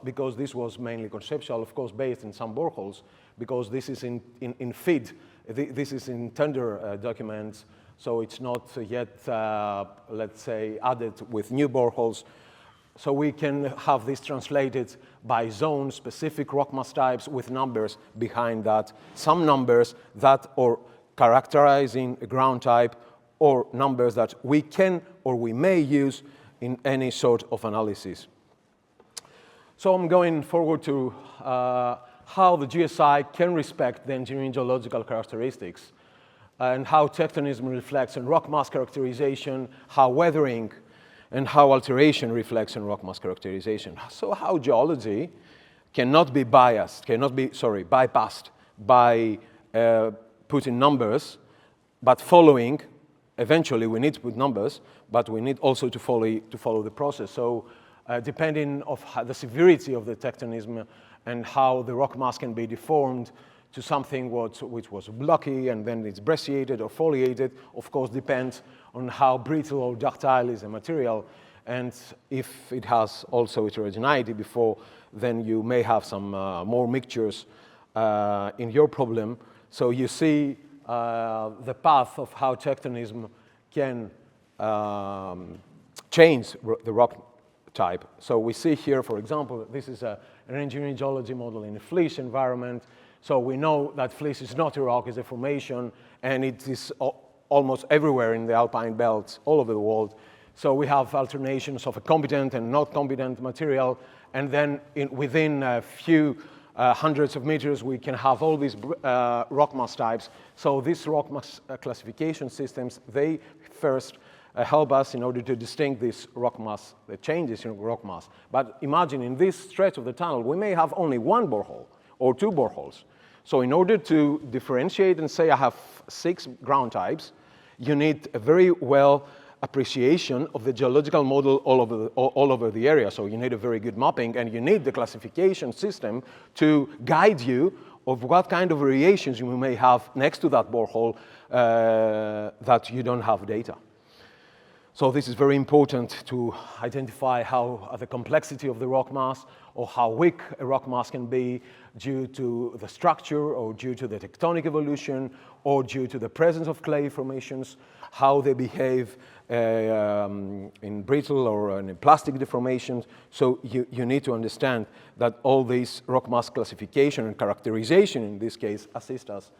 because this was mainly conceptual, of course, based in some boreholes, because this is in FID, this is in tender documents, so it's not yet, let's say, added with new boreholes. So we can have this translated by zone, specific rock mass types with numbers behind that, some numbers that are characterizing a ground type, or numbers that we can or we may use in any sort of analysis. So I'm going forward to how the GSI can respect the engineering geological characteristics and how tectonism reflects on rock mass characterization, how weathering and how alteration reflects on rock mass characterization. So how geology cannot be bypassed by putting numbers, but following, eventually we need to put numbers, but we need also to follow the process. So depending on the severity of the tectonism and how the rock mass can be deformed to something which was blocky and then it's brecciated or foliated, of course depends on how brittle or ductile is the material. And if it has also heterogeneity before, then you may have some more mixtures in your problem. So you see the path of how tectonism can change the rock type. So we see here, for example, this is an engineering geology model in a fleece environment. So we know that fleece is not a rock, it's a formation, and it is almost everywhere in the alpine belts all over the world. So we have alternations of a competent and not competent material, and then within a few hundreds of meters, we can have all these rock mass types. So these rock mass classification systems, they first help us in order to distinguish this rock mass, the changes in rock mass. But imagine in this stretch of the tunnel, we may have only one borehole or two boreholes. So in order to differentiate and say I have 6 ground types, you need a very well appreciation of the geological model all over the area. So you need a very good mapping, and you need the classification system to guide you of what kind of variations you may have next to that borehole that you don't have data. So this is very important to identify how the complexity of the rock mass or how weak a rock mass can be due to the structure or due to the tectonic evolution or due to the presence of clay formations, how they behave in brittle or in plastic deformations. So you need to understand that all these rock mass classification and characterization in this case assist us.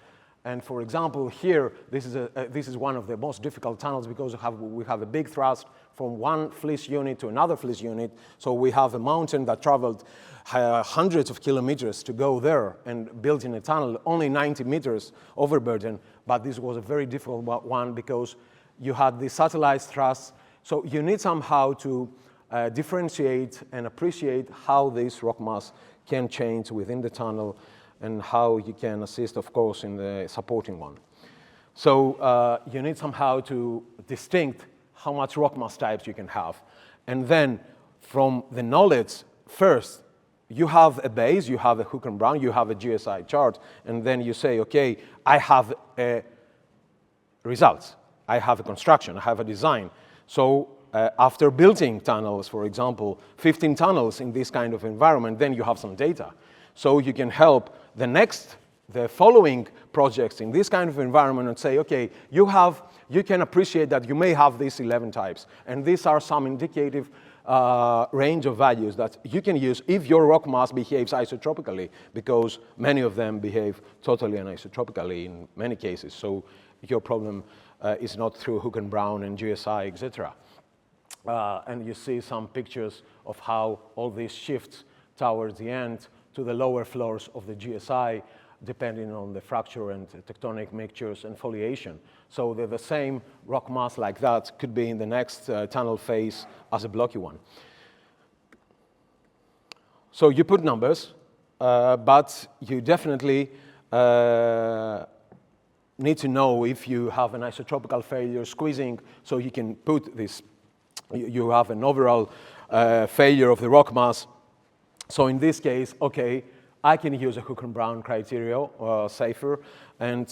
And for example, here, this is one of the most difficult tunnels because we have a big thrust from one fleece unit to another fleece unit. So we have a mountain that traveled hundreds of kilometers to go there and built in a tunnel, only 90 meters overburden. But this was a very difficult one because you had the satellite thrust. So you need somehow to differentiate and appreciate how this rock mass can change within the tunnel and how you can assist, of course, in the supporting one. So you need somehow to distinct how much rock mass types you can have. And then from the knowledge, first, you have a base, you have a Hoek and Brown, you have a GSI chart, and then you say, okay, I have results. I have a construction, I have a design. So after building tunnels, for example, 15 tunnels in this kind of environment, then you have some data. So you can help the following projects in this kind of environment and say, okay, you can appreciate that you may have these 11 types. And these are some indicative range of values that you can use if your rock mass behaves isotropically, because many of them behave totally anisotropically in many cases. So your problem is not through Hoek and Brown and GSI, etc. And you see some pictures of how all these shifts towards the end to the lower floors of the GSI, depending on the fracture and tectonic mixtures and foliation. So the same rock mass like that could be in the next tunnel phase as a blocky one. So you put numbers, but you definitely need to know if you have an isotropical failure squeezing, so you can put this, you have an overall failure of the rock mass. So in this case, okay, I can use a Hoek and Brown criteria, safer, and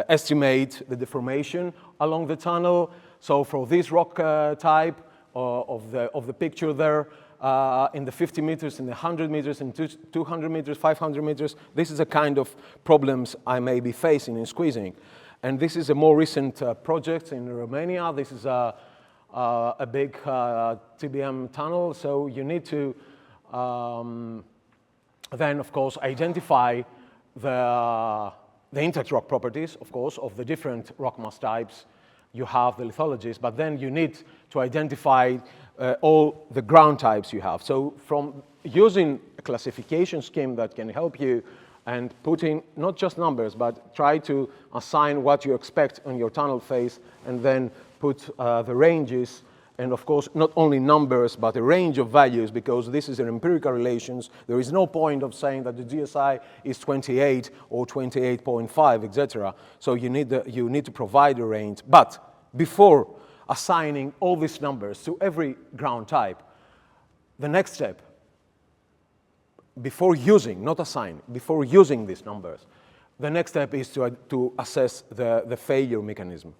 estimate the deformation along the tunnel. So for this rock type of the picture there, in the 50 meters, in the 100 meters, in 200 meters, 500 meters, this is a kind of problems I may be facing in squeezing. And this is a more recent project in Romania. This is a big TBM tunnel, so you need to then, of course, identify the intact rock properties, of course, of the different rock mass types. you have the lithologies, but then you need to identify all the ground types you have. So from using a classification scheme that can help you and putting not just numbers, but try to assign what you expect on your tunnel face and then put the ranges, and of course, not only numbers, but a range of values, because this is an empirical relations. There is no point of saying that the GSI is 28 or 28.5, etc. So you need to provide a range. But before assigning all these numbers to every ground type, the next step, before using, not assign, before using these numbers, the next step is to assess the failure mechanism.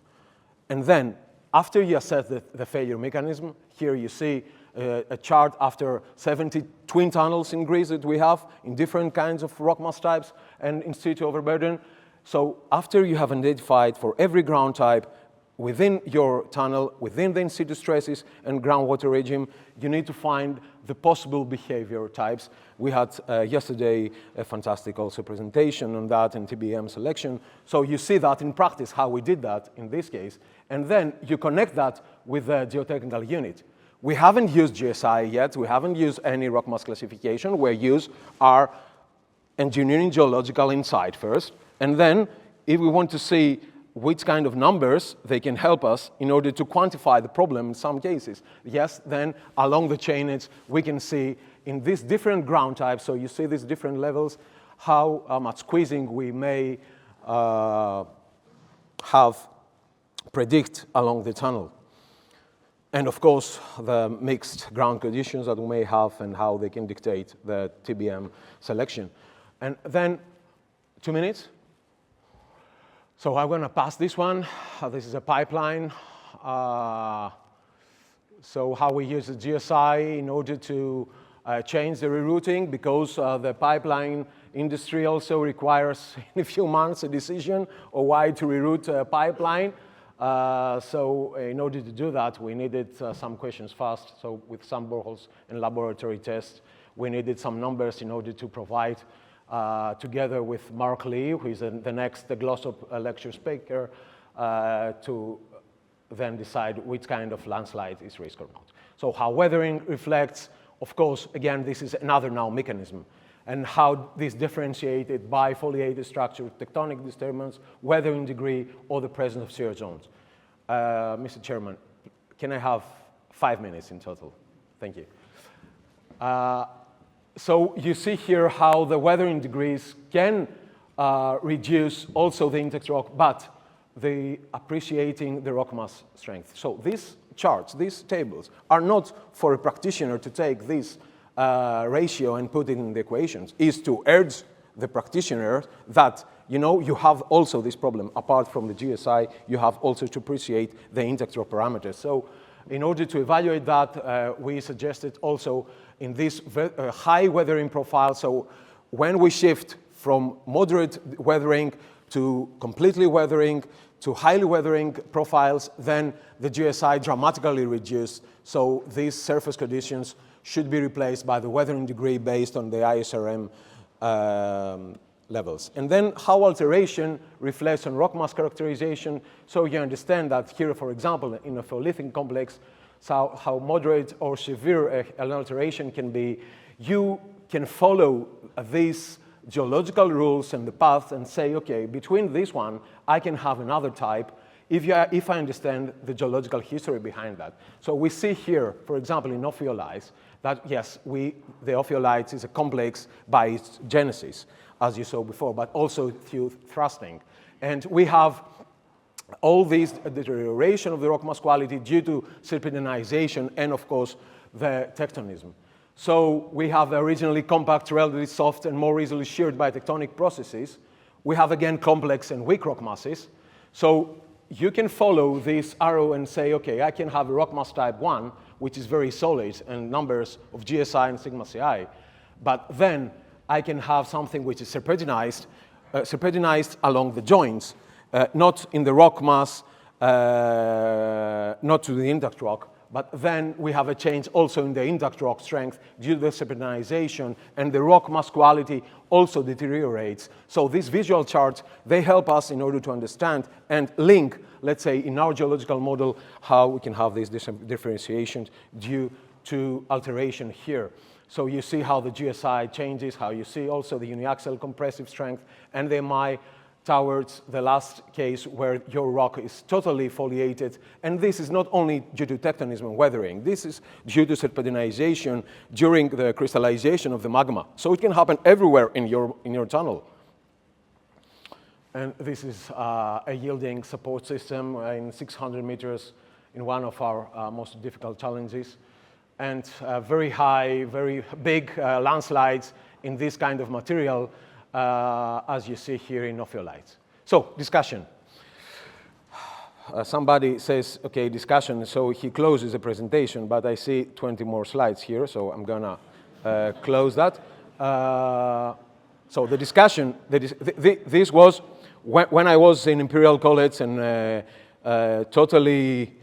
And then, after you assess the failure mechanism, here you see a chart after 70 twin tunnels in Greece that we have in different kinds of rock mass types and in situ overburden. So after you have identified for every ground type within your tunnel, within the in situ stresses and groundwater regime, you need to find the possible behavior types. We had yesterday a fantastic also presentation on that in TBM selection. So you see that in practice, how we did that in this case. And then you connect that with the geotechnical unit. We haven't used GSI yet. We haven't used any rock mass classification. We use our engineering geological insight first. And then if we want to see which kind of numbers they can help us in order to quantify the problem in some cases. Yes, then along the chainage, we can see in these different ground types, so you see these different levels, how much squeezing we may have predict along the tunnel. And of course, the mixed ground conditions that we may have and how they can dictate the TBM selection. And then, 2 minutes? So I'm going to pass this one. This is a pipeline. So how we use the GSI in order to change the rerouting, because the pipeline industry also requires in a few months a decision on why to reroute a pipeline. So in order to do that, we needed some questions fast. So with some boreholes and laboratory tests, we needed some numbers in order to provide together with Mark Lee, who is the next Glossop lecture speaker, to then decide which kind of landslide is risk or not. So how weathering reflects, of course, again, this is another now mechanism, and how this differentiated by foliated structure, tectonic disturbance, weathering degree, or the presence of shear zones. Mr. Chairman, can I have 5 minutes in total? Thank you. So you see here how the weathering degrees can reduce also the index rock, but the appreciating the rock mass strength. So these charts, these tables, are not for a practitioner to take this ratio and put it in the equations. Is to urge the practitioner that, you know, you have also this problem. Apart from the GSI, you have also to appreciate the index rock parameters. So in order to evaluate that, we suggested also in this high weathering profile, so when we shift from moderate weathering to completely weathering to highly weathering profiles, then the GSI dramatically reduced. So these surface conditions should be replaced by the weathering degree based on the ISRM levels. And then how alteration reflects on rock mass characterization. So you understand that here, for example, in a phonolithic complex, so how moderate or severe an alteration can be, you can follow these geological rules and the path and say, okay, between this one, I can have another type if I understand the geological history behind that. So we see here, for example, in ophiolites, that yes, the ophiolites is a complex by its genesis, as you saw before, but also through thrusting. And we have all these deterioration of the rock mass quality due to serpentinization and, of course, the tectonism. So we have originally compact, relatively soft, and more easily sheared by tectonic processes. We have, again, complex and weak rock masses. So you can follow this arrow and say, okay, I can have a rock mass type 1, which is very solid, and numbers of GSI and sigma CI. But then I can have something which is serpentinized along the joints, not in the rock mass, not to the intact rock, But then we have a change also in the intact rock strength due to the serpentinization, and the rock mass quality also deteriorates. So these visual charts, they help us in order to understand and link, let's say, in our geological model, how we can have these differentiations due to alteration here. So you see how the GSI changes, how you see also the uniaxial compressive strength, and the MI towards the last case where your rock is totally foliated. And this is not only due to tectonism and weathering. This is due to serpentinization during the crystallization of the magma. So it can happen everywhere in your tunnel. And this is a yielding support system in 600 meters in one of our most difficult challenges. And very high, very big landslides in this kind of material, as you see here in ophiolites. So, discussion. Somebody says, okay, discussion, so he closes the presentation, but I see 20 more slides here, so I'm gonna close that. So the discussion, this was when I was in Imperial College and totally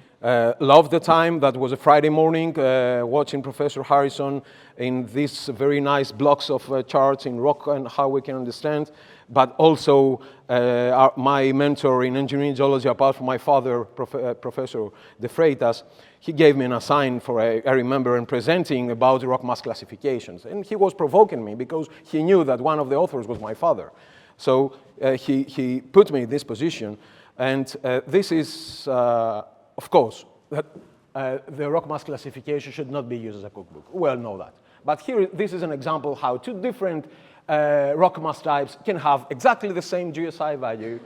loved the time. That was a Friday morning, watching Professor Harrison in these very nice blocks of charts in rock and how we can understand. But also my mentor in engineering geology, apart from my father, Professor De Freitas, he gave me an assign for, I remember, in presenting about the rock mass classifications. And he was provoking me because he knew that one of the authors was my father. So he put me in this position. And this is, of course, that the rock mass classification should not be used as a cookbook. We all know that. But here, this is an example how two different rock mass types can have exactly the same GSI value,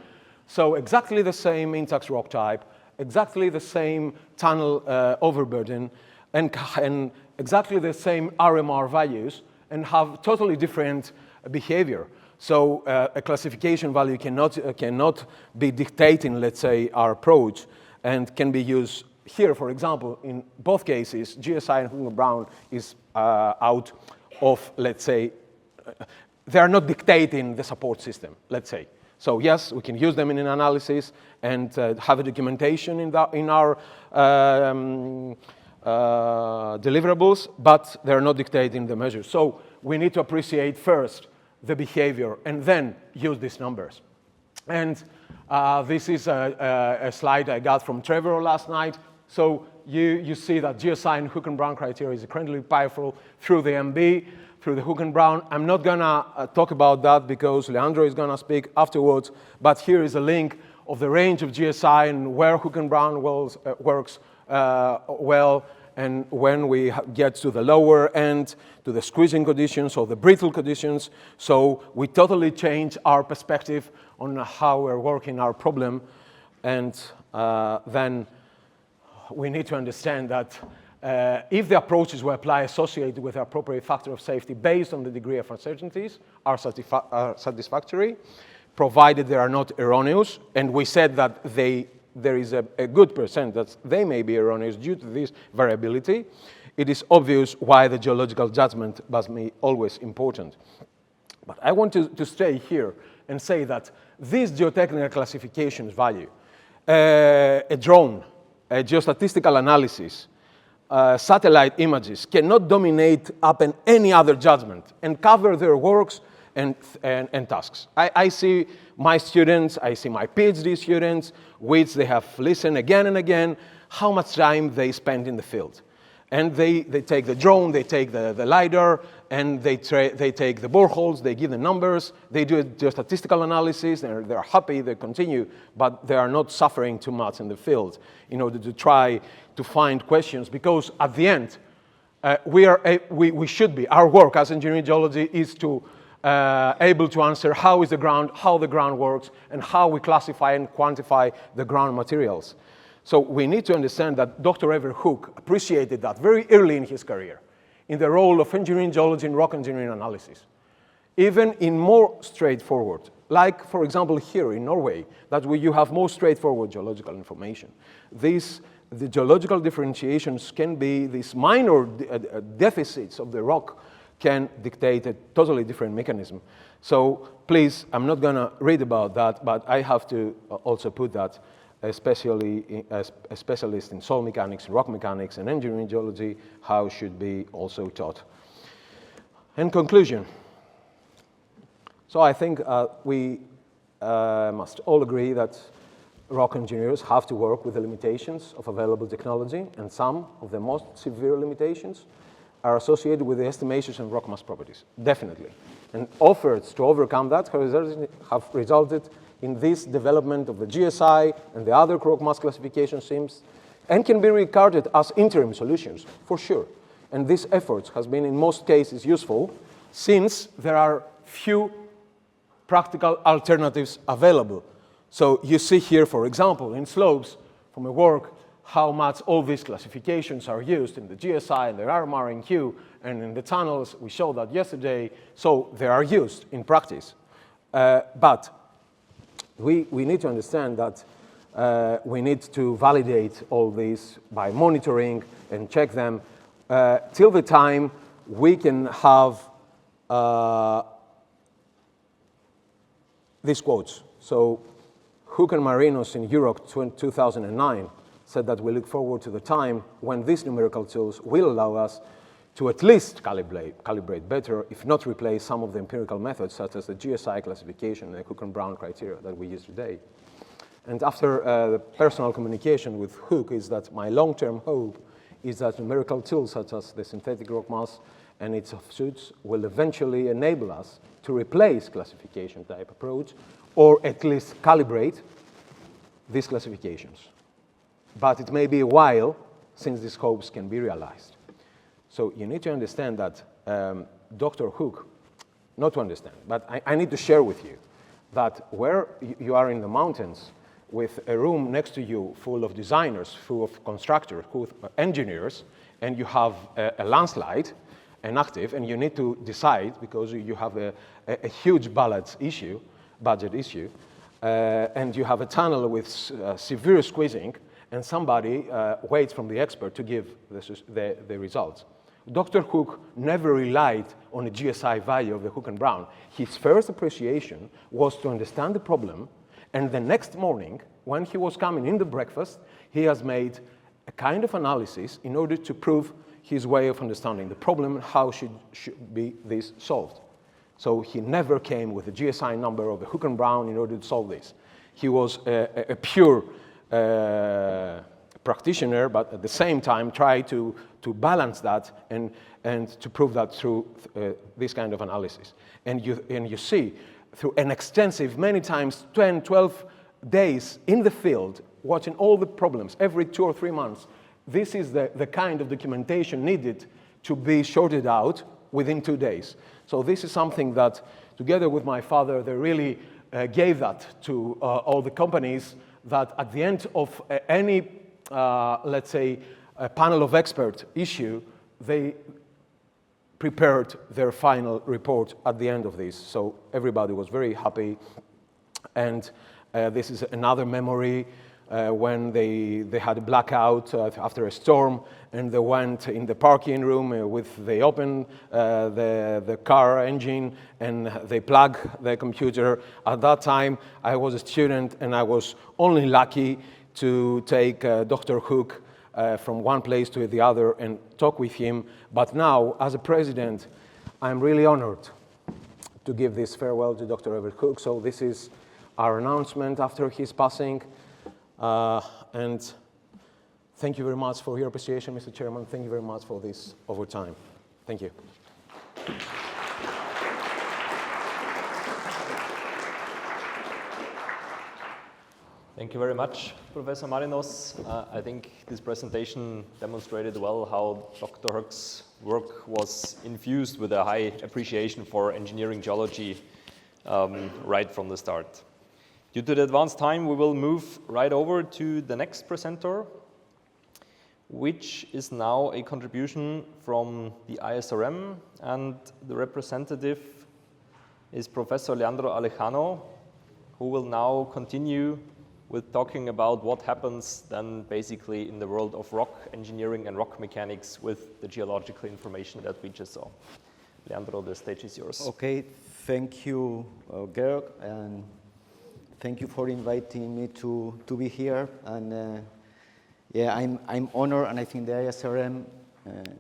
so exactly the same intact rock type, exactly the same tunnel overburden, and exactly the same RMR values, and have totally different behavior. So a classification value cannot be dictating, let's say, our approach, and can be used here, for example, in both cases, GSI and Hoek and Brown is out of, let's say, they are not dictating the support system, let's say. So yes, we can use them in an analysis and have a documentation in our deliverables, but they're not dictating the measures. So we need to appreciate first the behavior and then use these numbers. And this is a slide I got from Trevor last night. So you see that GSI and Hoek and Brown criteria is incredibly powerful through the MB, through the Hoek and Brown. I'm not gonna talk about that because Leandro is gonna speak afterwards, but here is a link of the range of GSI and where Hoek and Brown works well, and when we get to the lower end, to the squeezing conditions or the brittle conditions. So we totally change our perspective on how we're working our problem. And then we need to understand that if the approaches we apply associated with the appropriate factor of safety based on the degree of uncertainties are satisfactory, provided they are not erroneous, and we said that there is a good percent that they may be erroneous due to this variability, it is obvious why the geological judgment must be always important. But I want to stay here and say that this geotechnical classifications value, a drone, a geostatistical analysis, satellite images cannot dominate up in any other judgment and cover their works and tasks. I see my students, I see my PhD students, which they have listened again and again, how much time they spend in the field. And they take the drone, they take the LiDAR, and they take the boreholes, they give the numbers, they do a geostatistical analysis, they're happy, they continue, but they are not suffering too much in the field in order to try to find questions, because at the end, we should be, our work as engineering geology is to able to answer how the ground works, and how we classify and quantify the ground materials. So we need to understand that Dr. Evert Hoek appreciated that very early in his career, in the role of engineering geology in rock engineering analysis. Even in more straightforward, like for example here in Norway, that you have more straightforward geological information. The geological differentiations can be these minor deficits of the rock can dictate a totally different mechanism. So please, I'm not gonna read about that, but I have to also put that especially a specialist in soil mechanics, rock mechanics, and engineering geology, how should be also taught. In conclusion, so I think we must all agree that rock engineers have to work with the limitations of available technology, and some of the most severe limitations are associated with the estimations of rock mass properties, definitely. And efforts to overcome that have resulted in this development of the GSI and the other rock mass classification schemes, and can be regarded as interim solutions, for sure. And these efforts has been in most cases useful, since there are few practical alternatives available. So you see here, for example, in slopes from a work, how much all these classifications are used in the GSI and the RMR and Q, and in the tunnels, we showed that yesterday, so they are used in practice. But we need to understand that we need to validate all these by monitoring and check them till the time we can have these quotes. So Hoek and Marinos in Europe 2009 said that we look forward to the time when these numerical tools will allow us to at least calibrate better, if not replace some of the empirical methods, such as the GSI classification and the Hoek and Brown criteria that we use today. And after the personal communication with Hoek is that my long-term hope is that numerical tools such as the synthetic rock mass and its offshoots will eventually enable us to replace classification type approach, or at least calibrate these classifications. But it may be a while since these hopes can be realized. So you need to understand that Dr. Hoek, not to understand, but I need to share with you that where you are in the mountains with a room next to you full of designers, full of constructors, full of engineers, and you have a landslide, an active, and you need to decide, because you have a huge budget issue, and you have a tunnel with severe squeezing, and somebody waits from the expert to give the results. Dr. Hoek never relied on the GSI value of the Hoek and Brown. His first appreciation was to understand the problem, and the next morning, when he was coming in the breakfast, he has made a kind of analysis in order to prove his way of understanding the problem and how should be this solved. So he never came with a GSI number of the Hoek and Brown in order to solve this. He was a pure practitioner, but at the same time tried to balance that and to prove that through this kind of analysis. And you see, through an extensive, many times 10, 12 days in the field, watching all the problems every 2 or 3 months, this is the kind of documentation needed to be sorted out within 2 days. So this is something that, together with my father, they really gave that to all the companies, that at the end of any, let's say, a panel of expert issue, they prepared their final report at the end of this. So everybody was very happy. And this is another memory when they had a blackout after a storm, and they went in the parking room they opened the car engine and they plugged the computer. At that time, I was a student, and I was only lucky to take Dr. Hoek from one place to the other and talk with him. But now, as a president, I'm really honored to give this farewell to Dr. Evert Hoek. So this is our announcement after his passing. And thank you very much for your appreciation, Mr. Chairman. Thank you very much for this overtime. Thank you. Thank you very much, Professor Marinos. I think this presentation demonstrated well how Dr. Hoek's work was infused with a high appreciation for engineering geology right from the start. Due to the advanced time, we will move right over to the next presenter, which is now a contribution from the ISRM, and the representative is Professor Leandro Alejano, who will now continue with talking about what happens then basically in the world of rock engineering and rock mechanics with the geological information that we just saw. Leandro, the stage is yours. Okay, thank you, Georg, and Thank you for inviting me to be here. And yeah, I'm honored, and I think the ISRM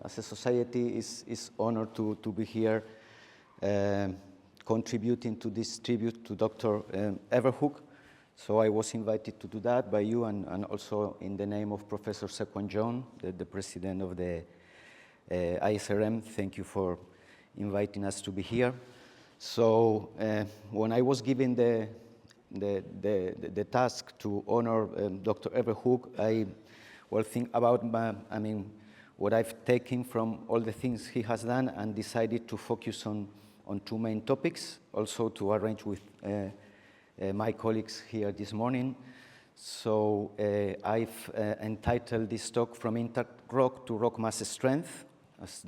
as a society is honored to be here, contributing to this tribute to Dr. Evert Hoek. So I was invited to do that by you, and also in the name of Professor Sequan John, the president of the ISRM. Thank you for inviting us to be here. So when I was given the task to honor Dr. Evert Hoek, I think about what I've taken from all the things he has done, and decided to focus on two main topics, also to arrange with my colleagues here this morning. So I've entitled this talk From Intact Rock to Rock Mass Strength as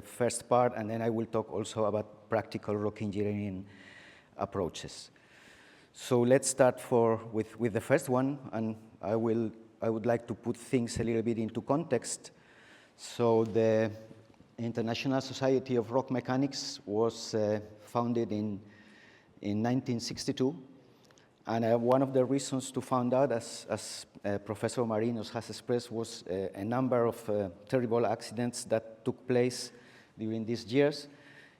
first part, and then I will talk also about practical rock engineering approaches. So let's start with the first one, and I would like to put things a little bit into context. So the International Society of Rock Mechanics was founded in 1962, and one of the reasons to found out, as Professor Marinos has expressed, was a number of terrible accidents that took place during these years,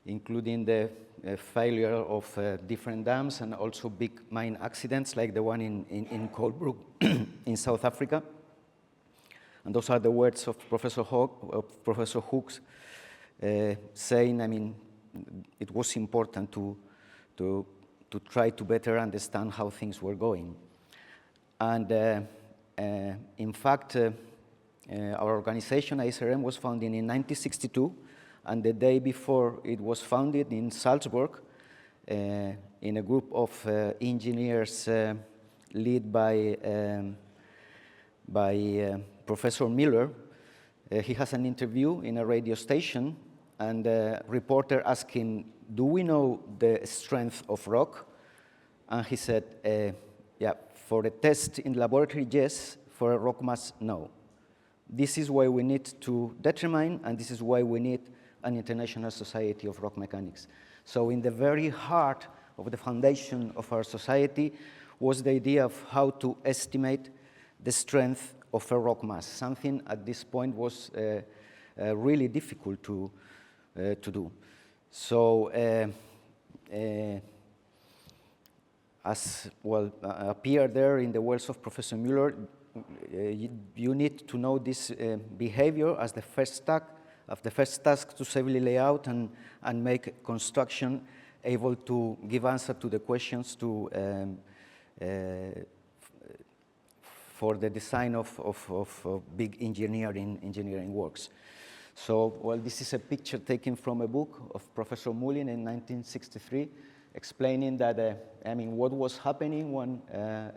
including the failure of different dams, and also big mine accidents like the one in Coalbrook in South Africa. And those are the words of Professor Hoek, saying, it was important to try to better understand how things were going. And in fact, our organization, ISRM, was founded in 1962, and the day before it was founded in Salzburg, in a group of engineers led by Professor Miller. He has an interview in a radio station, and the reporter asked him, "Do we know the strength of rock?" And he said, yeah, for a test in laboratory, yes. For a rock mass, no. This is why we need to determine, and this is why we need an International Society of Rock Mechanics. So in the very heart of the foundation of our society was the idea of how to estimate the strength of a rock mass. Something at this point was really difficult to do. So as well appeared there in the words of Professor Müller, you need to know this behavior as the first task to safely lay out and make construction able to give answer to the questions for the design of big engineering works. So, well, this is a picture taken from a book of Professor Mullin in 1963, explaining that, what was happening when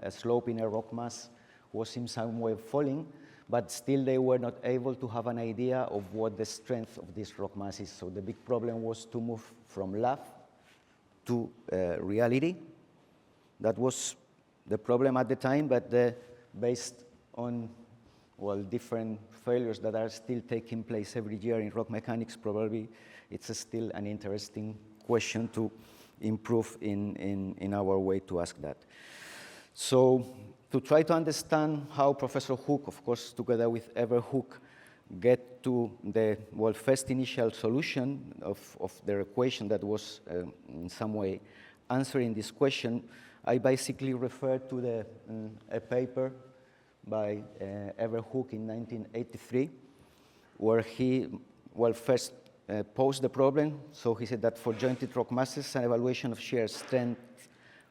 a slope in a rock mass was in some way falling, but still they were not able to have an idea of what the strength of this rock mass is. So the big problem was to move from love to reality. That was the problem at the time, but based on, well, different failures that are still taking place every year in rock mechanics, probably it's still an interesting question to improve in our way to ask that. So to try to understand how Professor Hoek, of course, together with Evert Hoek, get to the, well, first initial solution of their equation that was in some way answering this question, I basically refer to a paper by Evert Hoek in 1983, where he, well, first posed the problem. So he said that for jointed rock masses, an evaluation of shear strength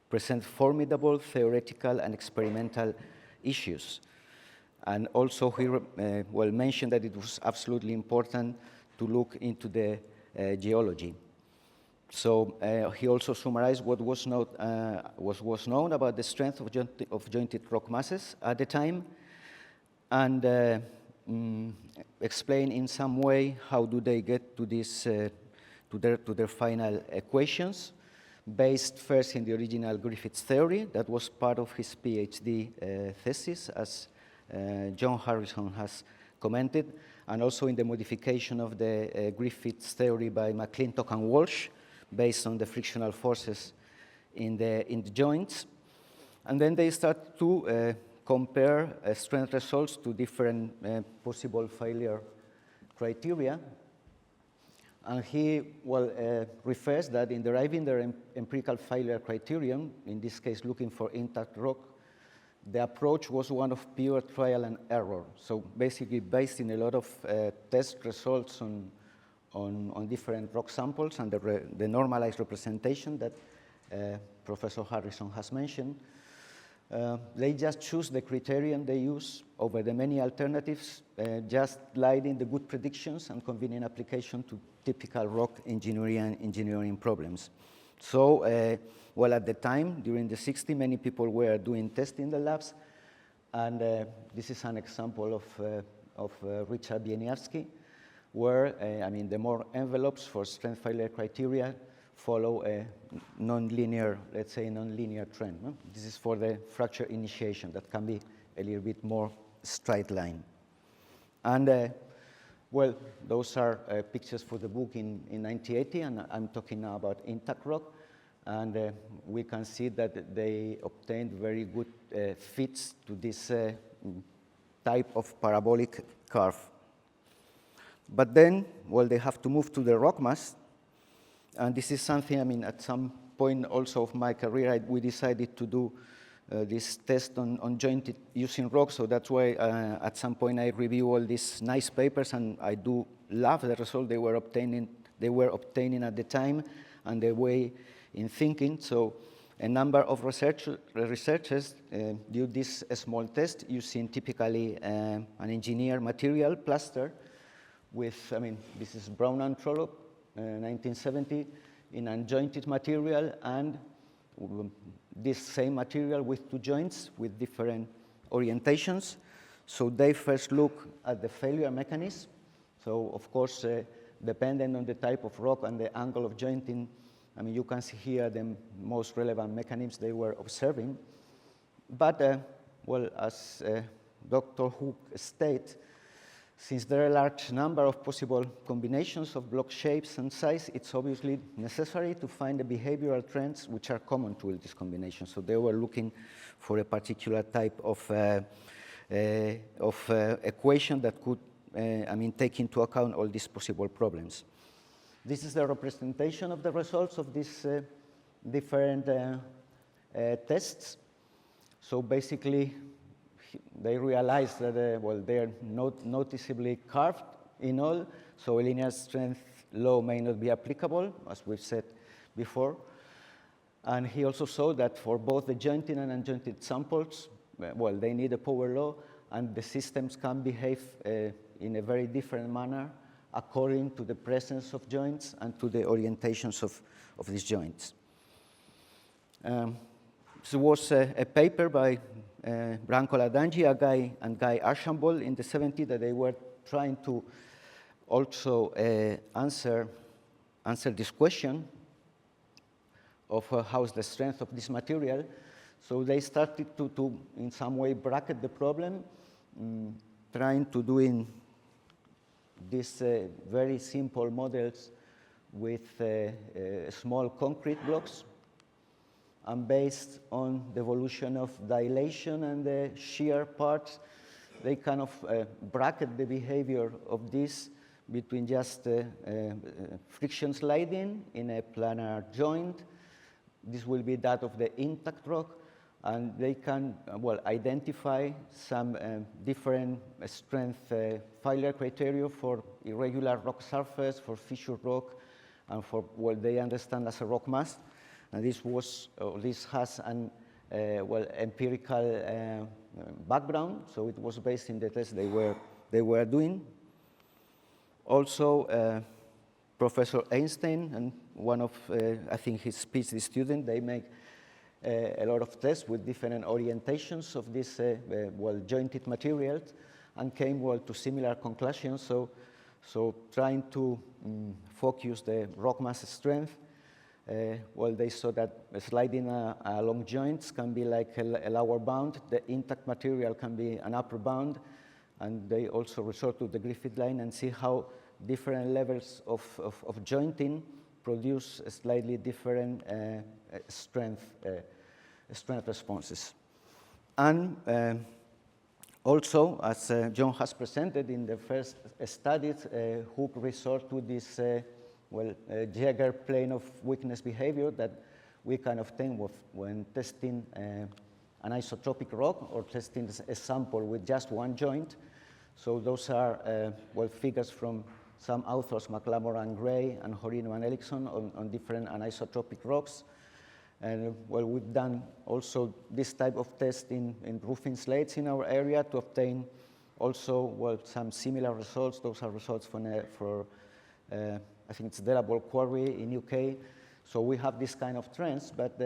presents formidable theoretical and experimental issues. And also he mentioned that it was absolutely important to look into the geology. So he also summarized what was known about the strength of jointed rock masses at the time, and explain in some way how do they get to this to their final equations, based first in the original Griffith's theory that was part of his PhD thesis, as John Harrison has commented, and also in the modification of the Griffith's theory by McClintock and Walsh, based on the frictional forces in the joints. And then they start to compare strength results to different possible failure criteria. And he refers that in deriving their empirical failure criterion, in this case looking for intact rock, the approach was one of pure trial and error. So basically based in a lot of test results on different rock samples and the normalized representation that Professor Harrison has mentioned. They just choose the criterion they use over the many alternatives, just lighting the good predictions and convenient application to typical rock engineering problems. So, at the time, during the 60s, many people were doing testing in the labs, and this is an example of Richard Wieniawski, where, the more envelopes for strength failure criteria follow a non-linear, let's say, non-linear trend. No? This is for the fracture initiation that can be a little bit more straight line. And those are pictures for the book in 1980, and I'm talking now about intact rock. And we can see that they obtained very good fits to this type of parabolic curve. But then, they have to move to the rock mass. And this is something, at some point also of my career, we decided to do this test on jointed using rock. So that's why at some point I review all these nice papers, and I do love the result they were obtaining at the time and the way in thinking. So a number of researchers do this small test using typically an engineered material plaster with, this is Brown and Trollope, 1970, in unjointed material, and this same material with two joints with different orientations. So they first look at the failure mechanism. So of course, depending on the type of rock and the angle of jointing, you can see here the most relevant mechanisms they were observing. But, as Dr. Hoek states, since there are a large number of possible combinations of block shapes and size, it's obviously necessary to find the behavioral trends which are common to all these combinations. So they were looking for a particular type of equation that could, take into account all these possible problems. This is the representation of the results of these different tests. So basically, they realized that, they're noticeably curved in all, so a linear strength law may not be applicable, as we've said before. And he also saw that for both the jointed and unjointed samples, they need a power law, and the systems can behave in a very different manner according to the presence of joints and to the orientations of these joints. There was a paper by Branko Ladanji, and Guy Archambault in the 70s that they were trying to also answer this question of how's the strength of this material. So they started to in some way bracket the problem, trying to do in these very simple models with small concrete blocks. And based on the evolution of dilation and the shear parts, they kind of bracket the behavior of this between just friction sliding in a planar joint. This will be that of the intact rock, and they can identify some different strength failure criteria for irregular rock surface, for fissure rock, and for what they understand as a rock mass. And this has an empirical background, so it was based in the test they were doing. Also, Professor Einstein and one of I think his PhD student, they make a lot of tests with different orientations of these jointed materials, and came to similar conclusions. So trying to focus the rock mass strength. They saw that sliding along joints can be like a lower bound. The intact material can be an upper bound. And they also resort to the Griffith line and see how different levels of jointing produce a slightly different strength strength responses. And also, as John has presented in the first studies, Hoek resort to this Jaeger plane of weakness behavior that we can obtain when testing an isotropic rock or testing a sample with just one joint. So those are figures from some authors, McLamore and Gray and Horino and Ellickson on different anisotropic rocks. And we've done also this type of test in roofing slates in our area to obtain also some similar results. Those are results for I think it's Delabole Quarry in UK. So we have this kind of trends, but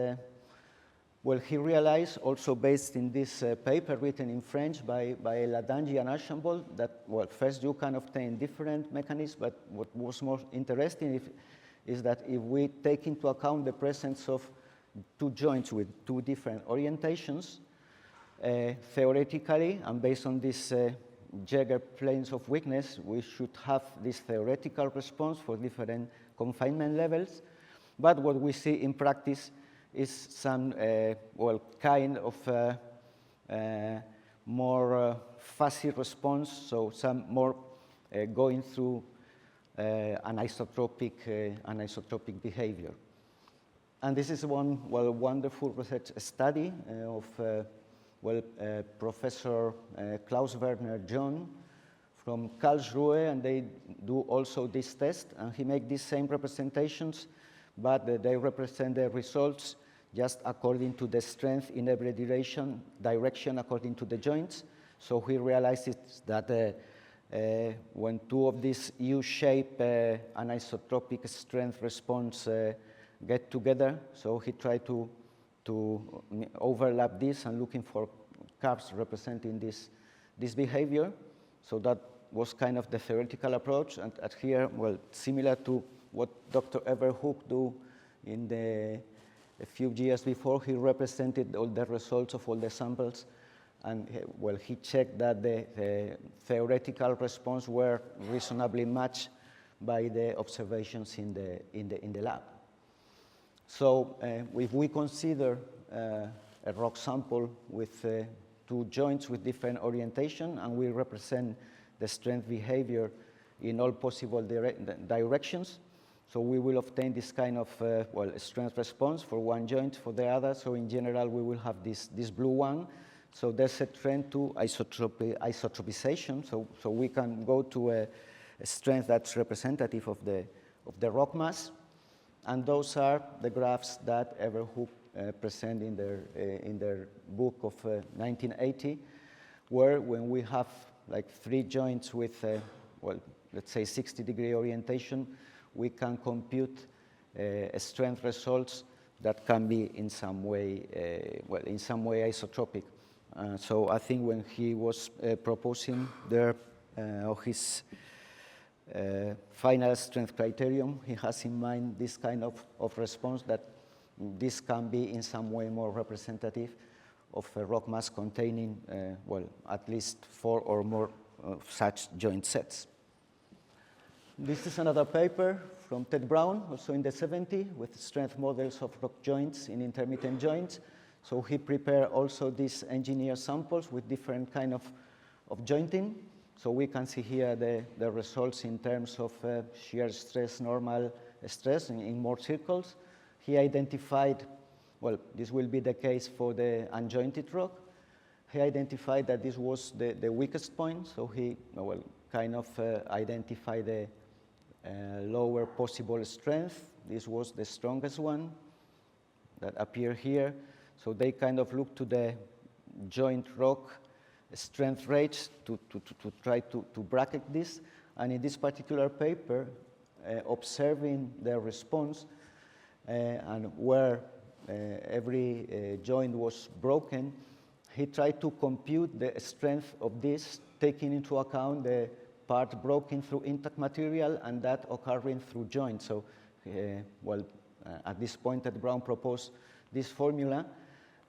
he realized, also based in this paper written in French by Ladangi and Archambault, that, first you can obtain different mechanisms, but what was more interesting is that if we take into account the presence of two joints with two different orientations, theoretically, and based on these Jaeger planes of weakness, we should have this theoretical response for different confinement levels. But what we see in practice is some, kind of more fuzzy response, so some more going through anisotropic behavior. And this is one wonderful research study of Professor Klaus Werner John from Karlsruhe, and they do also this test, and he make these same representations, but they represent the results just according to the strength in every direction according to the joints. So he realizes that when two of these U-shaped anisotropic strength response get together, so he tried to overlap this and looking for curves representing this behavior. So that was kind of the theoretical approach, and here, similar to what Dr. Evert Hoek do a few years before, he represented all the results of all the samples, and he checked that the theoretical response were reasonably matched by the observations in the lab. So if we consider a rock sample with two joints with different orientation, and we represent the strength behavior in all possible directions, so we will obtain this kind of strength response for one joint, for the other. So in general, we will have this blue one. So there's a trend to isotropization. So we can go to a strength that's representative of the rock mass. And those are the graphs that Evert Hoek present in their book of 1980, where when we have like three joints with, let's say 60-degree orientation, we can compute strength results that can be in some way, isotropic. So I think when he was proposing his final strength criterion, he has in mind this kind of response, that this can be in some way more representative of a rock mass containing, at least 4 or more such joint sets. This is another paper from Ted Brown, also in the 70s, with strength models of rock joints in intermittent joints. So he prepared also these engineered samples with different kind of jointing. So we can see here the results in terms of shear stress, normal stress in more circles. He identified, this will be the case for the unjointed rock. He identified that this was the weakest point, so he kind of identified the lower possible strength. This was the strongest one that appear here. So they kind of look to the joint rock strength rates to try to bracket this. And in this particular paper, observing the response and where every joint was broken, he tried to compute the strength of this, taking into account the part broken through intact material and that occurring through joints. So, at this point, Ted Brown proposed this formula,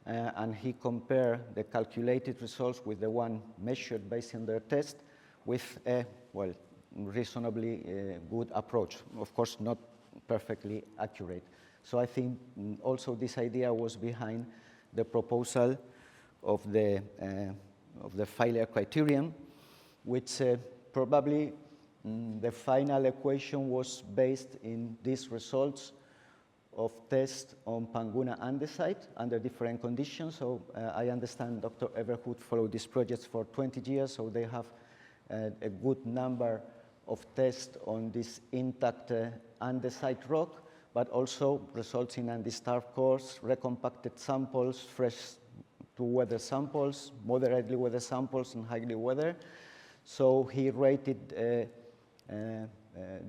and he compared the calculated results with the one measured based on their test with a, reasonably good approach. Of course, not perfectly accurate. So I think also this idea was behind the proposal of the failure criterion, which probably the final equation was based in these results of tests on Panguna andesite under different conditions. So I understand Dr. Evert followed these projects for 20 years, so they have a good number of tests on this intact andesite rock, but also results in undisturbed cores, recompacted samples, fresh to weather samples, moderately weather samples, and highly weather. So he rated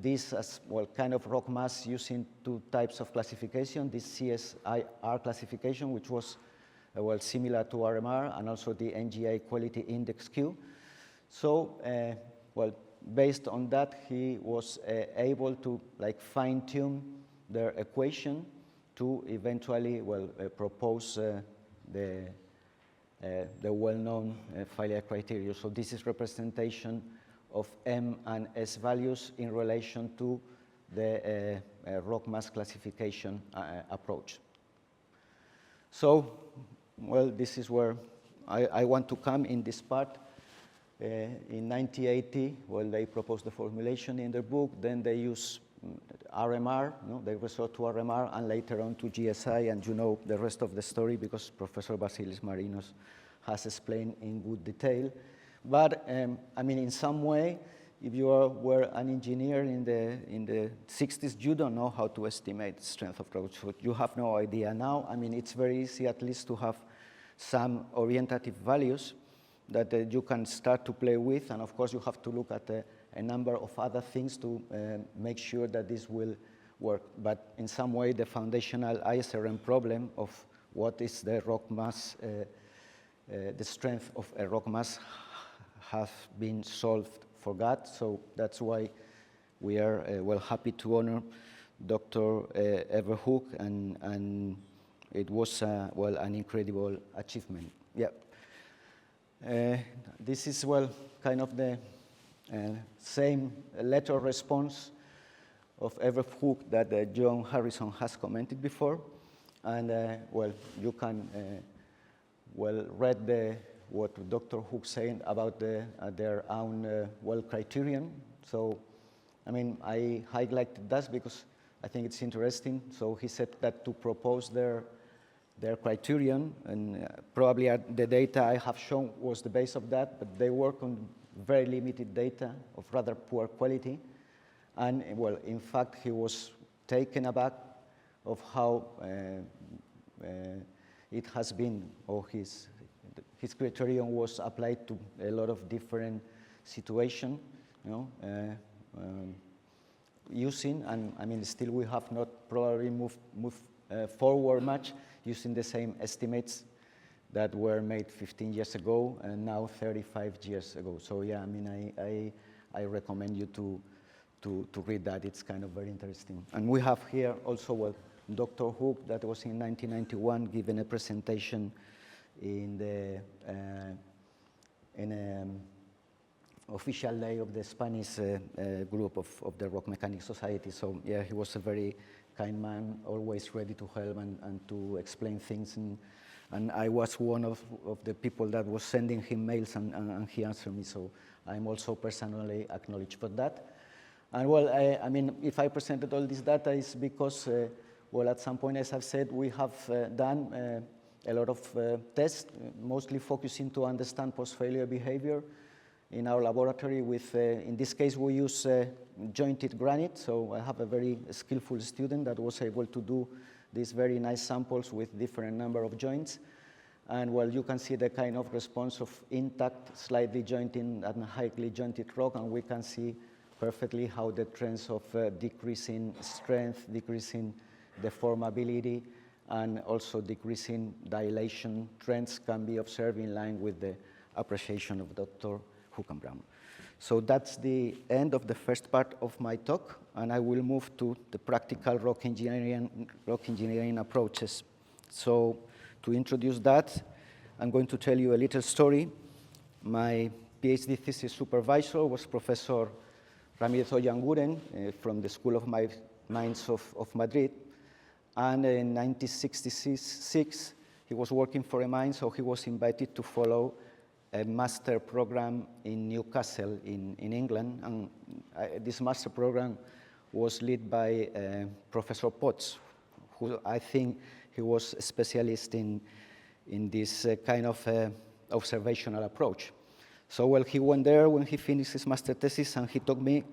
this as, well, kind of rock mass using two types of classification, this CSIR classification, which was, well, similar to RMR, and also the NGI quality index Q. So, well, based on that, he was able to, like, fine-tune their equation to eventually, well, propose the well-known failure criteria. So this is representation of M and S values in relation to the rock mass classification approach. So, well, this is where I want to come in this part. In 1980, well, they proposed the formulation in their book, then they use RMR, no? They resort to RMR, and later on to GSI, and you know the rest of the story because Professor Vasilis Marinos has explained in good detail. But I mean, in some way, if you were an engineer in the 60s, you don't know how to estimate the strength of rock. So you have no idea now. I mean, it's very easy at least to have some orientative values that you can start to play with. And of course, you have to look at a number of other things to make sure that this will work. But in some way, the foundational ISRM problem of what is the rock mass, the strength of a rock mass have been solved for that. So that's why we are well happy to honor Dr. Evert Hoek, and it was well an incredible achievement. Yeah. This is, well, kind of the same letter response of Evert Hoek that John Harrison has commented before, and well, you can well read what Dr. Hoek saying about their own well criterion. So, I mean, I highlighted that because I think it's interesting. So he said that to propose their criterion, and probably the data I have shown was the base of that, but they work on very limited data of rather poor quality. And, well, in fact, he was taken aback of how it has been, or his criterion was applied to a lot of different situations, you know, using, and I mean, still we have not probably moved forward much using the same estimates that were made 15 years ago and now 35 years ago. So yeah, I mean, I recommend you to read that. It's kind of very interesting. And we have here also, well, Dr. Hoek, that was in 1991, given a presentation in the official day of the Spanish group of the Rock Mechanics Society. So yeah, he was a very kind man, always ready to help and to explain things. And I was one of the people that was sending him mails, and he answered me. So I'm also personally acknowledged for that. And well, I mean, if I presented all this data, is because, well, at some point, as I've said, we have done a lot of tests, mostly focusing to understand post-failure behavior in our laboratory with, in this case, we use jointed granite. So I have a very skillful student that was able to do these very nice samples with different number of joints. And well, you can see the kind of response of intact, slightly jointed and highly jointed rock, and we can see perfectly how the trends of decreasing strength, decreasing deformability, and also decreasing dilation trends can be observed in line with the appreciation of Dr. Hoek and Brown. So that's the end of the first part of my talk, and I will move to the practical rock engineering approaches. So to introduce that, I'm going to tell you a little story. My PhD thesis supervisor was Professor Ramírez Ollanguren from the School of Mines of Madrid. And in 1966, he was working for a mine, so he was invited to follow a master program in Newcastle in England. And this master program was led by Professor Potts, who I think he was a specialist in this kind of observational approach. So well, he went there when he finished his master thesis, and he told me,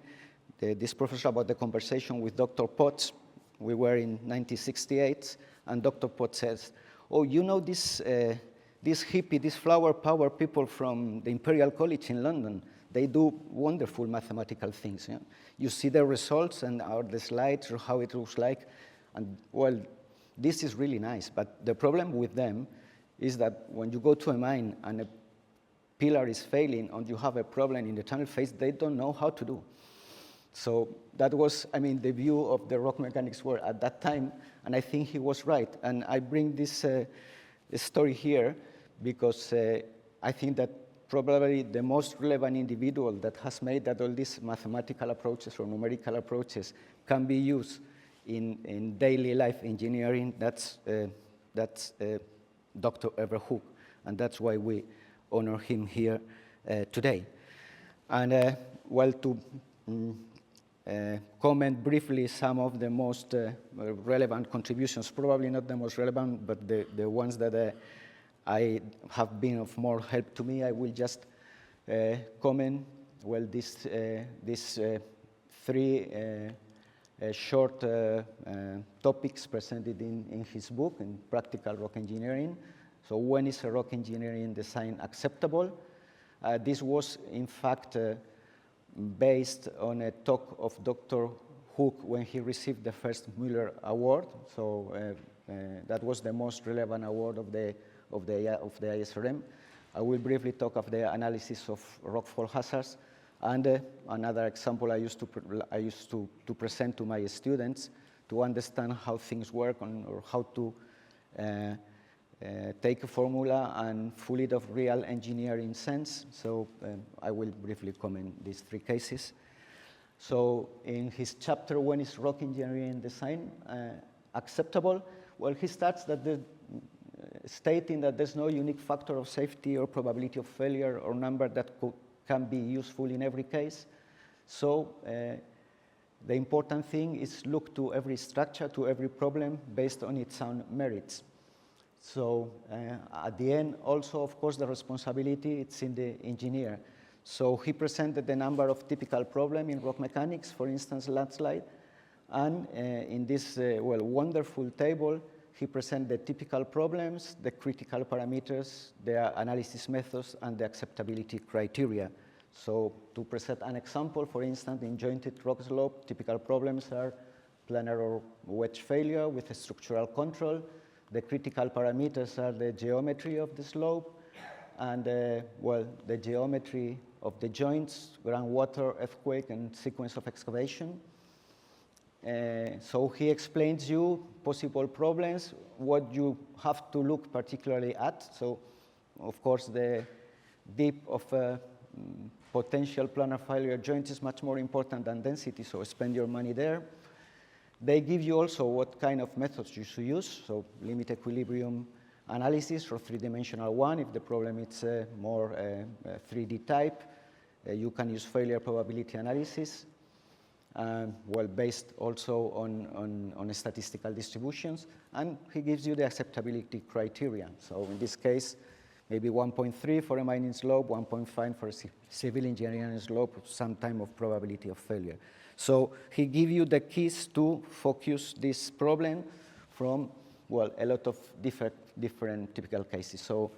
this professor, about the conversation with Dr. Potts. We were in 1968, and Dr. Potts says, oh, you know this hippie, these flower power people from the Imperial College in London, they do wonderful mathematical things. Yeah? You see the results and the slides or how it looks like, and well, this is really nice. But the problem with them is that when you go to a mine and a pillar is failing and you have a problem in the tunnel phase, they don't know how to do. So that was, I mean, the view of the rock mechanics were at that time, and I think he was right. And I bring this story here because I think that probably the most relevant individual that has made that all these mathematical approaches or numerical approaches can be used in daily life engineering, that's Dr. Evert Hoek, and that's why we honor him here today. And well, to comment briefly some of the most relevant contributions, probably not the most relevant, but the ones that I have been of more help to me, I will just comment, well, these three short topics presented in his book, in Practical Rock Engineering. So when is a rock engineering design acceptable? This was, in fact, based on a talk of Dr. Hoek when he received the first Mueller Award. So that was the most relevant award of the ISRM. I will briefly talk of the analysis of rockfall hazards. And another example I used to present to my students to understand how things work or how to take a formula and full it of real engineering sense. So I will briefly comment these three cases. So in his chapter, when is rock engineering design acceptable? Well, he starts that stating that there's no unique factor of safety or probability of failure or number that can be useful in every case. So the important thing is look to every structure, to every problem based on its own merits. So at the end, also, of course, the responsibility, it's in the engineer. So he presented the number of typical problems in rock mechanics, for instance, landslide. And in this well, wonderful table, he presented the typical problems, the critical parameters, their analysis methods, and the acceptability criteria. So to present an example, for instance, in jointed rock slope, typical problems are planar or wedge failure with a structural control. The critical parameters are the geometry of the slope and, well, the geometry of the joints, groundwater, earthquake, and sequence of excavation. So he explains you possible problems, what you have to look particularly at. So, of course, the depth of potential planar failure joints is much more important than density, so spend your money there. They give you also what kind of methods you should use, so limit equilibrium analysis or three-dimensional one. If the problem is more 3D type, you can use failure probability analysis, well, based also on statistical distributions. And he gives you the acceptability criteria. So in this case, maybe 1.3 for a mining slope, 1.5 for a civil engineering slope, some time of probability of failure. So he gives you the keys to focus this problem from, well, a lot of different typical cases. So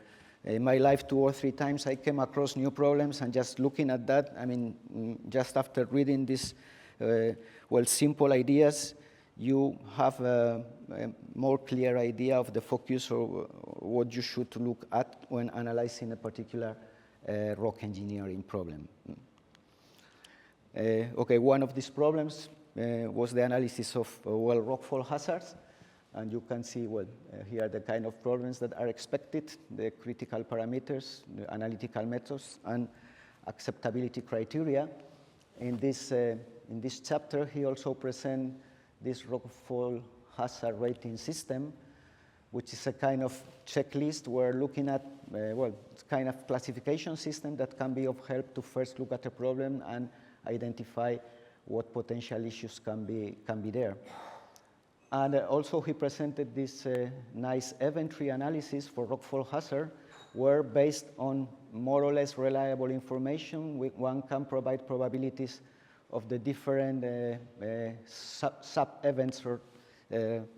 in my life, 2 or 3 times, I came across new problems, and just looking at that, I mean, just after reading these, well, simple ideas, you have a more clear idea of the focus or what you should look at when analyzing a particular rock engineering problem. Okay, one of these problems was the analysis of, well, rockfall hazards. And you can see, well, here are the kind of problems that are expected, the critical parameters, the analytical methods, and acceptability criteria. In this chapter, he also presents this rockfall hazard rating system which is a kind of checklist. We're looking at, well, it's kind of classification system that can be of help to first look at a problem and identify what potential issues can be there. And also he presented this nice event tree analysis for rockfall hazard, where based on more or less reliable information, one can provide probabilities of the different sub-events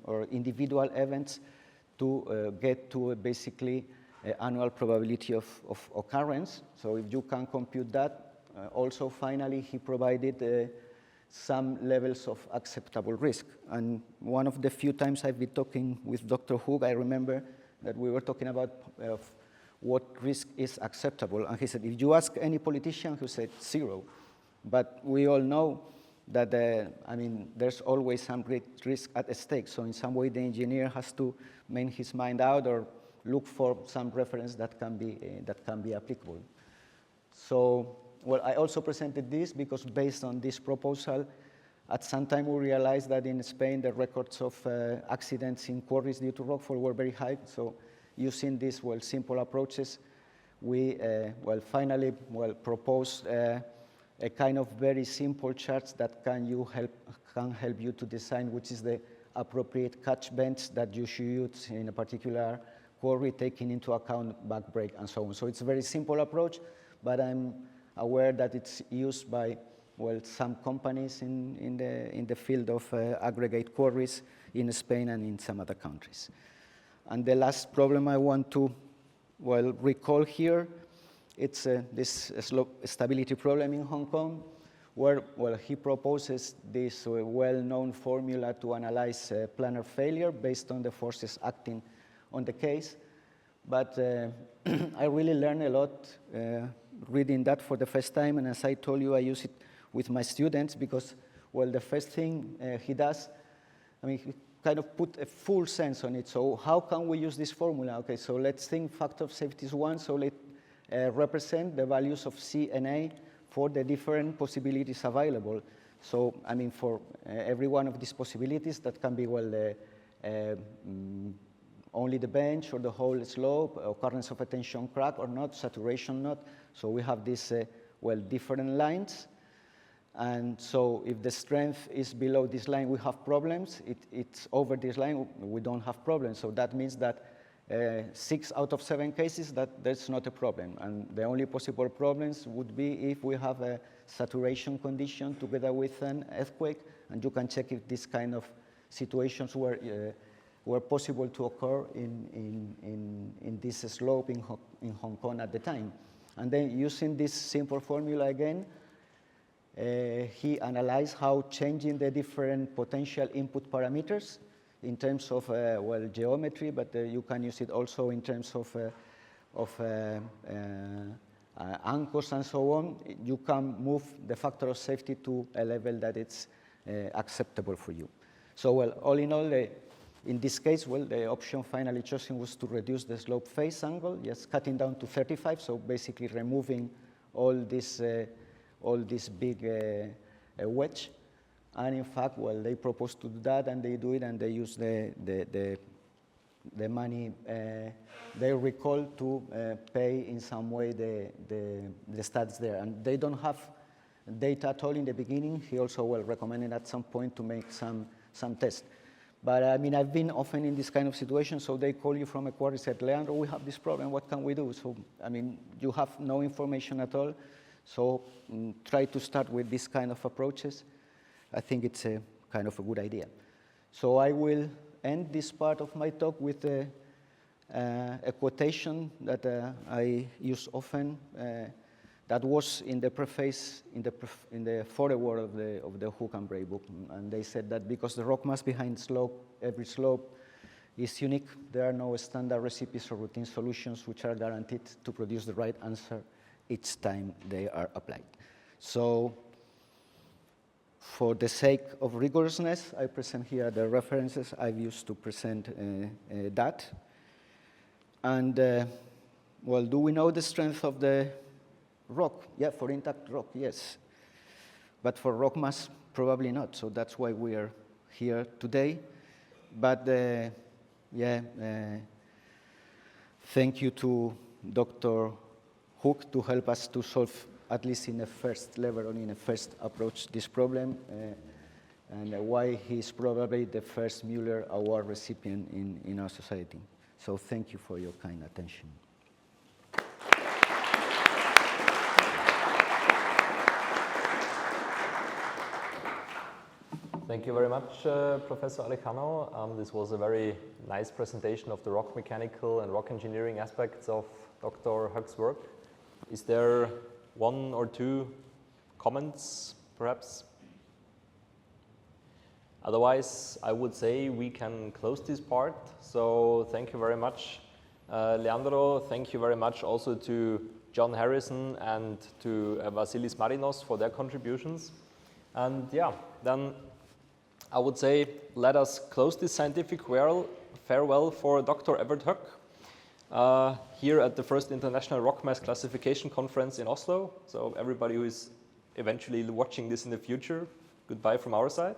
or individual events to get to basically annual probability of occurrence. So if you can compute that, also finally he provided some levels of acceptable risk. And one of the few times I've been talking with Dr. Hoek, I remember that we were talking about what risk is acceptable. And he said, if you ask any politician, he said 0. But we all know that, I mean, there's always some risk at stake. So in some way, the engineer has to make his mind out or look for some reference that can be applicable. So, well, I also presented this because based on this proposal, at some time we realized that in Spain, the records of accidents in quarries due to rockfall were very high. So using these, well, simple approaches, we, finally proposed a kind of very simple charts that can help you to design which is the appropriate catch bench that you should use in a particular quarry, taking into account backbreak and so on. So it's a very simple approach, but I'm aware that it's used by, well, some companies in the field of aggregate quarries in Spain and in some other countries. And the last problem I want to, well, recall here, it's this slope stability problem in Hong Kong, where, well, he proposes this well-known formula to analyze planar failure based on the forces acting on the case. But I really learned a lot reading that for the first time, and as I told you, I use it with my students because, well, the first thing he does, I mean, he kind of put a full sense on it. So how can we use this formula? Okay, so let's think factor of safety is 1, so let's represent the values of C and A for the different possibilities available. So, I mean, for every one of these possibilities, that can be, well, only the bench or the whole slope, occurrence of a tension crack or not, saturation not. So we have these, well, different lines. And so if the strength is below this line, we have problems. It's over this line, we don't have problems. So that means that 6 out of 7 cases, that's not a problem. And the only possible problems would be if we have a saturation condition together with an earthquake, and you can check if this kind of situations were possible to occur in this slope in Hong Kong at the time. And then using this simple formula again, he analyzed how changing the different potential input parameters in terms of, well, geometry, but you can use it also in terms of anchors and so on. You can move the factor of safety to a level that it's acceptable for you. So, well, all in all, in this case, well, the option finally chosen was to reduce the slope face angle, just cutting down to 35, so basically removing all this big wedge. And in fact, well, they proposed to do that, and they do it, and they use the money they recall to pay in some way the stats there. And they don't have data at all in the beginning. He also, well, recommended at some point to make some tests. But I mean, I've been often in this kind of situation, so they call you from a quarry, said, Leandro, we have this problem, what can we do? So, I mean, you have no information at all, so try to start with this kind of approaches. I think it's a kind of a good idea. So I will end this part of my talk with a quotation that I use often, that was in the preface, in the foreword of the Hoek and Bray book. And they said that because the rock mass behind every slope is unique, there are no standard recipes or routine solutions which are guaranteed to produce the right answer each time they are applied. So for the sake of rigorousness, I present here the references I've used to present that. And, well, do we know the strength of the rock? Yeah, for intact rock, yes. But for rock mass, probably not. So that's why we are here today. But yeah, thank you to Dr. Hoek to help us to solve, at least in the first level or in the first approach, this problem, and why he's probably the first Mueller Award recipient in our society. So thank you for your kind attention. Thank you very much, Professor Alejano. This was a very nice presentation of the rock mechanical and rock engineering aspects of Dr. Hoek's work. Is there one or two comments, perhaps? Otherwise, I would say we can close this part. So thank you very much, Leandro. Thank you very much also to John Harrison and to Vasilis Marinos for their contributions. And yeah, then I would say let us close this scientific farewell for Dr. Evert Hoek here at the first International Rock Mass Classification Conference in Oslo. So everybody who is eventually watching this in the future, goodbye from our side.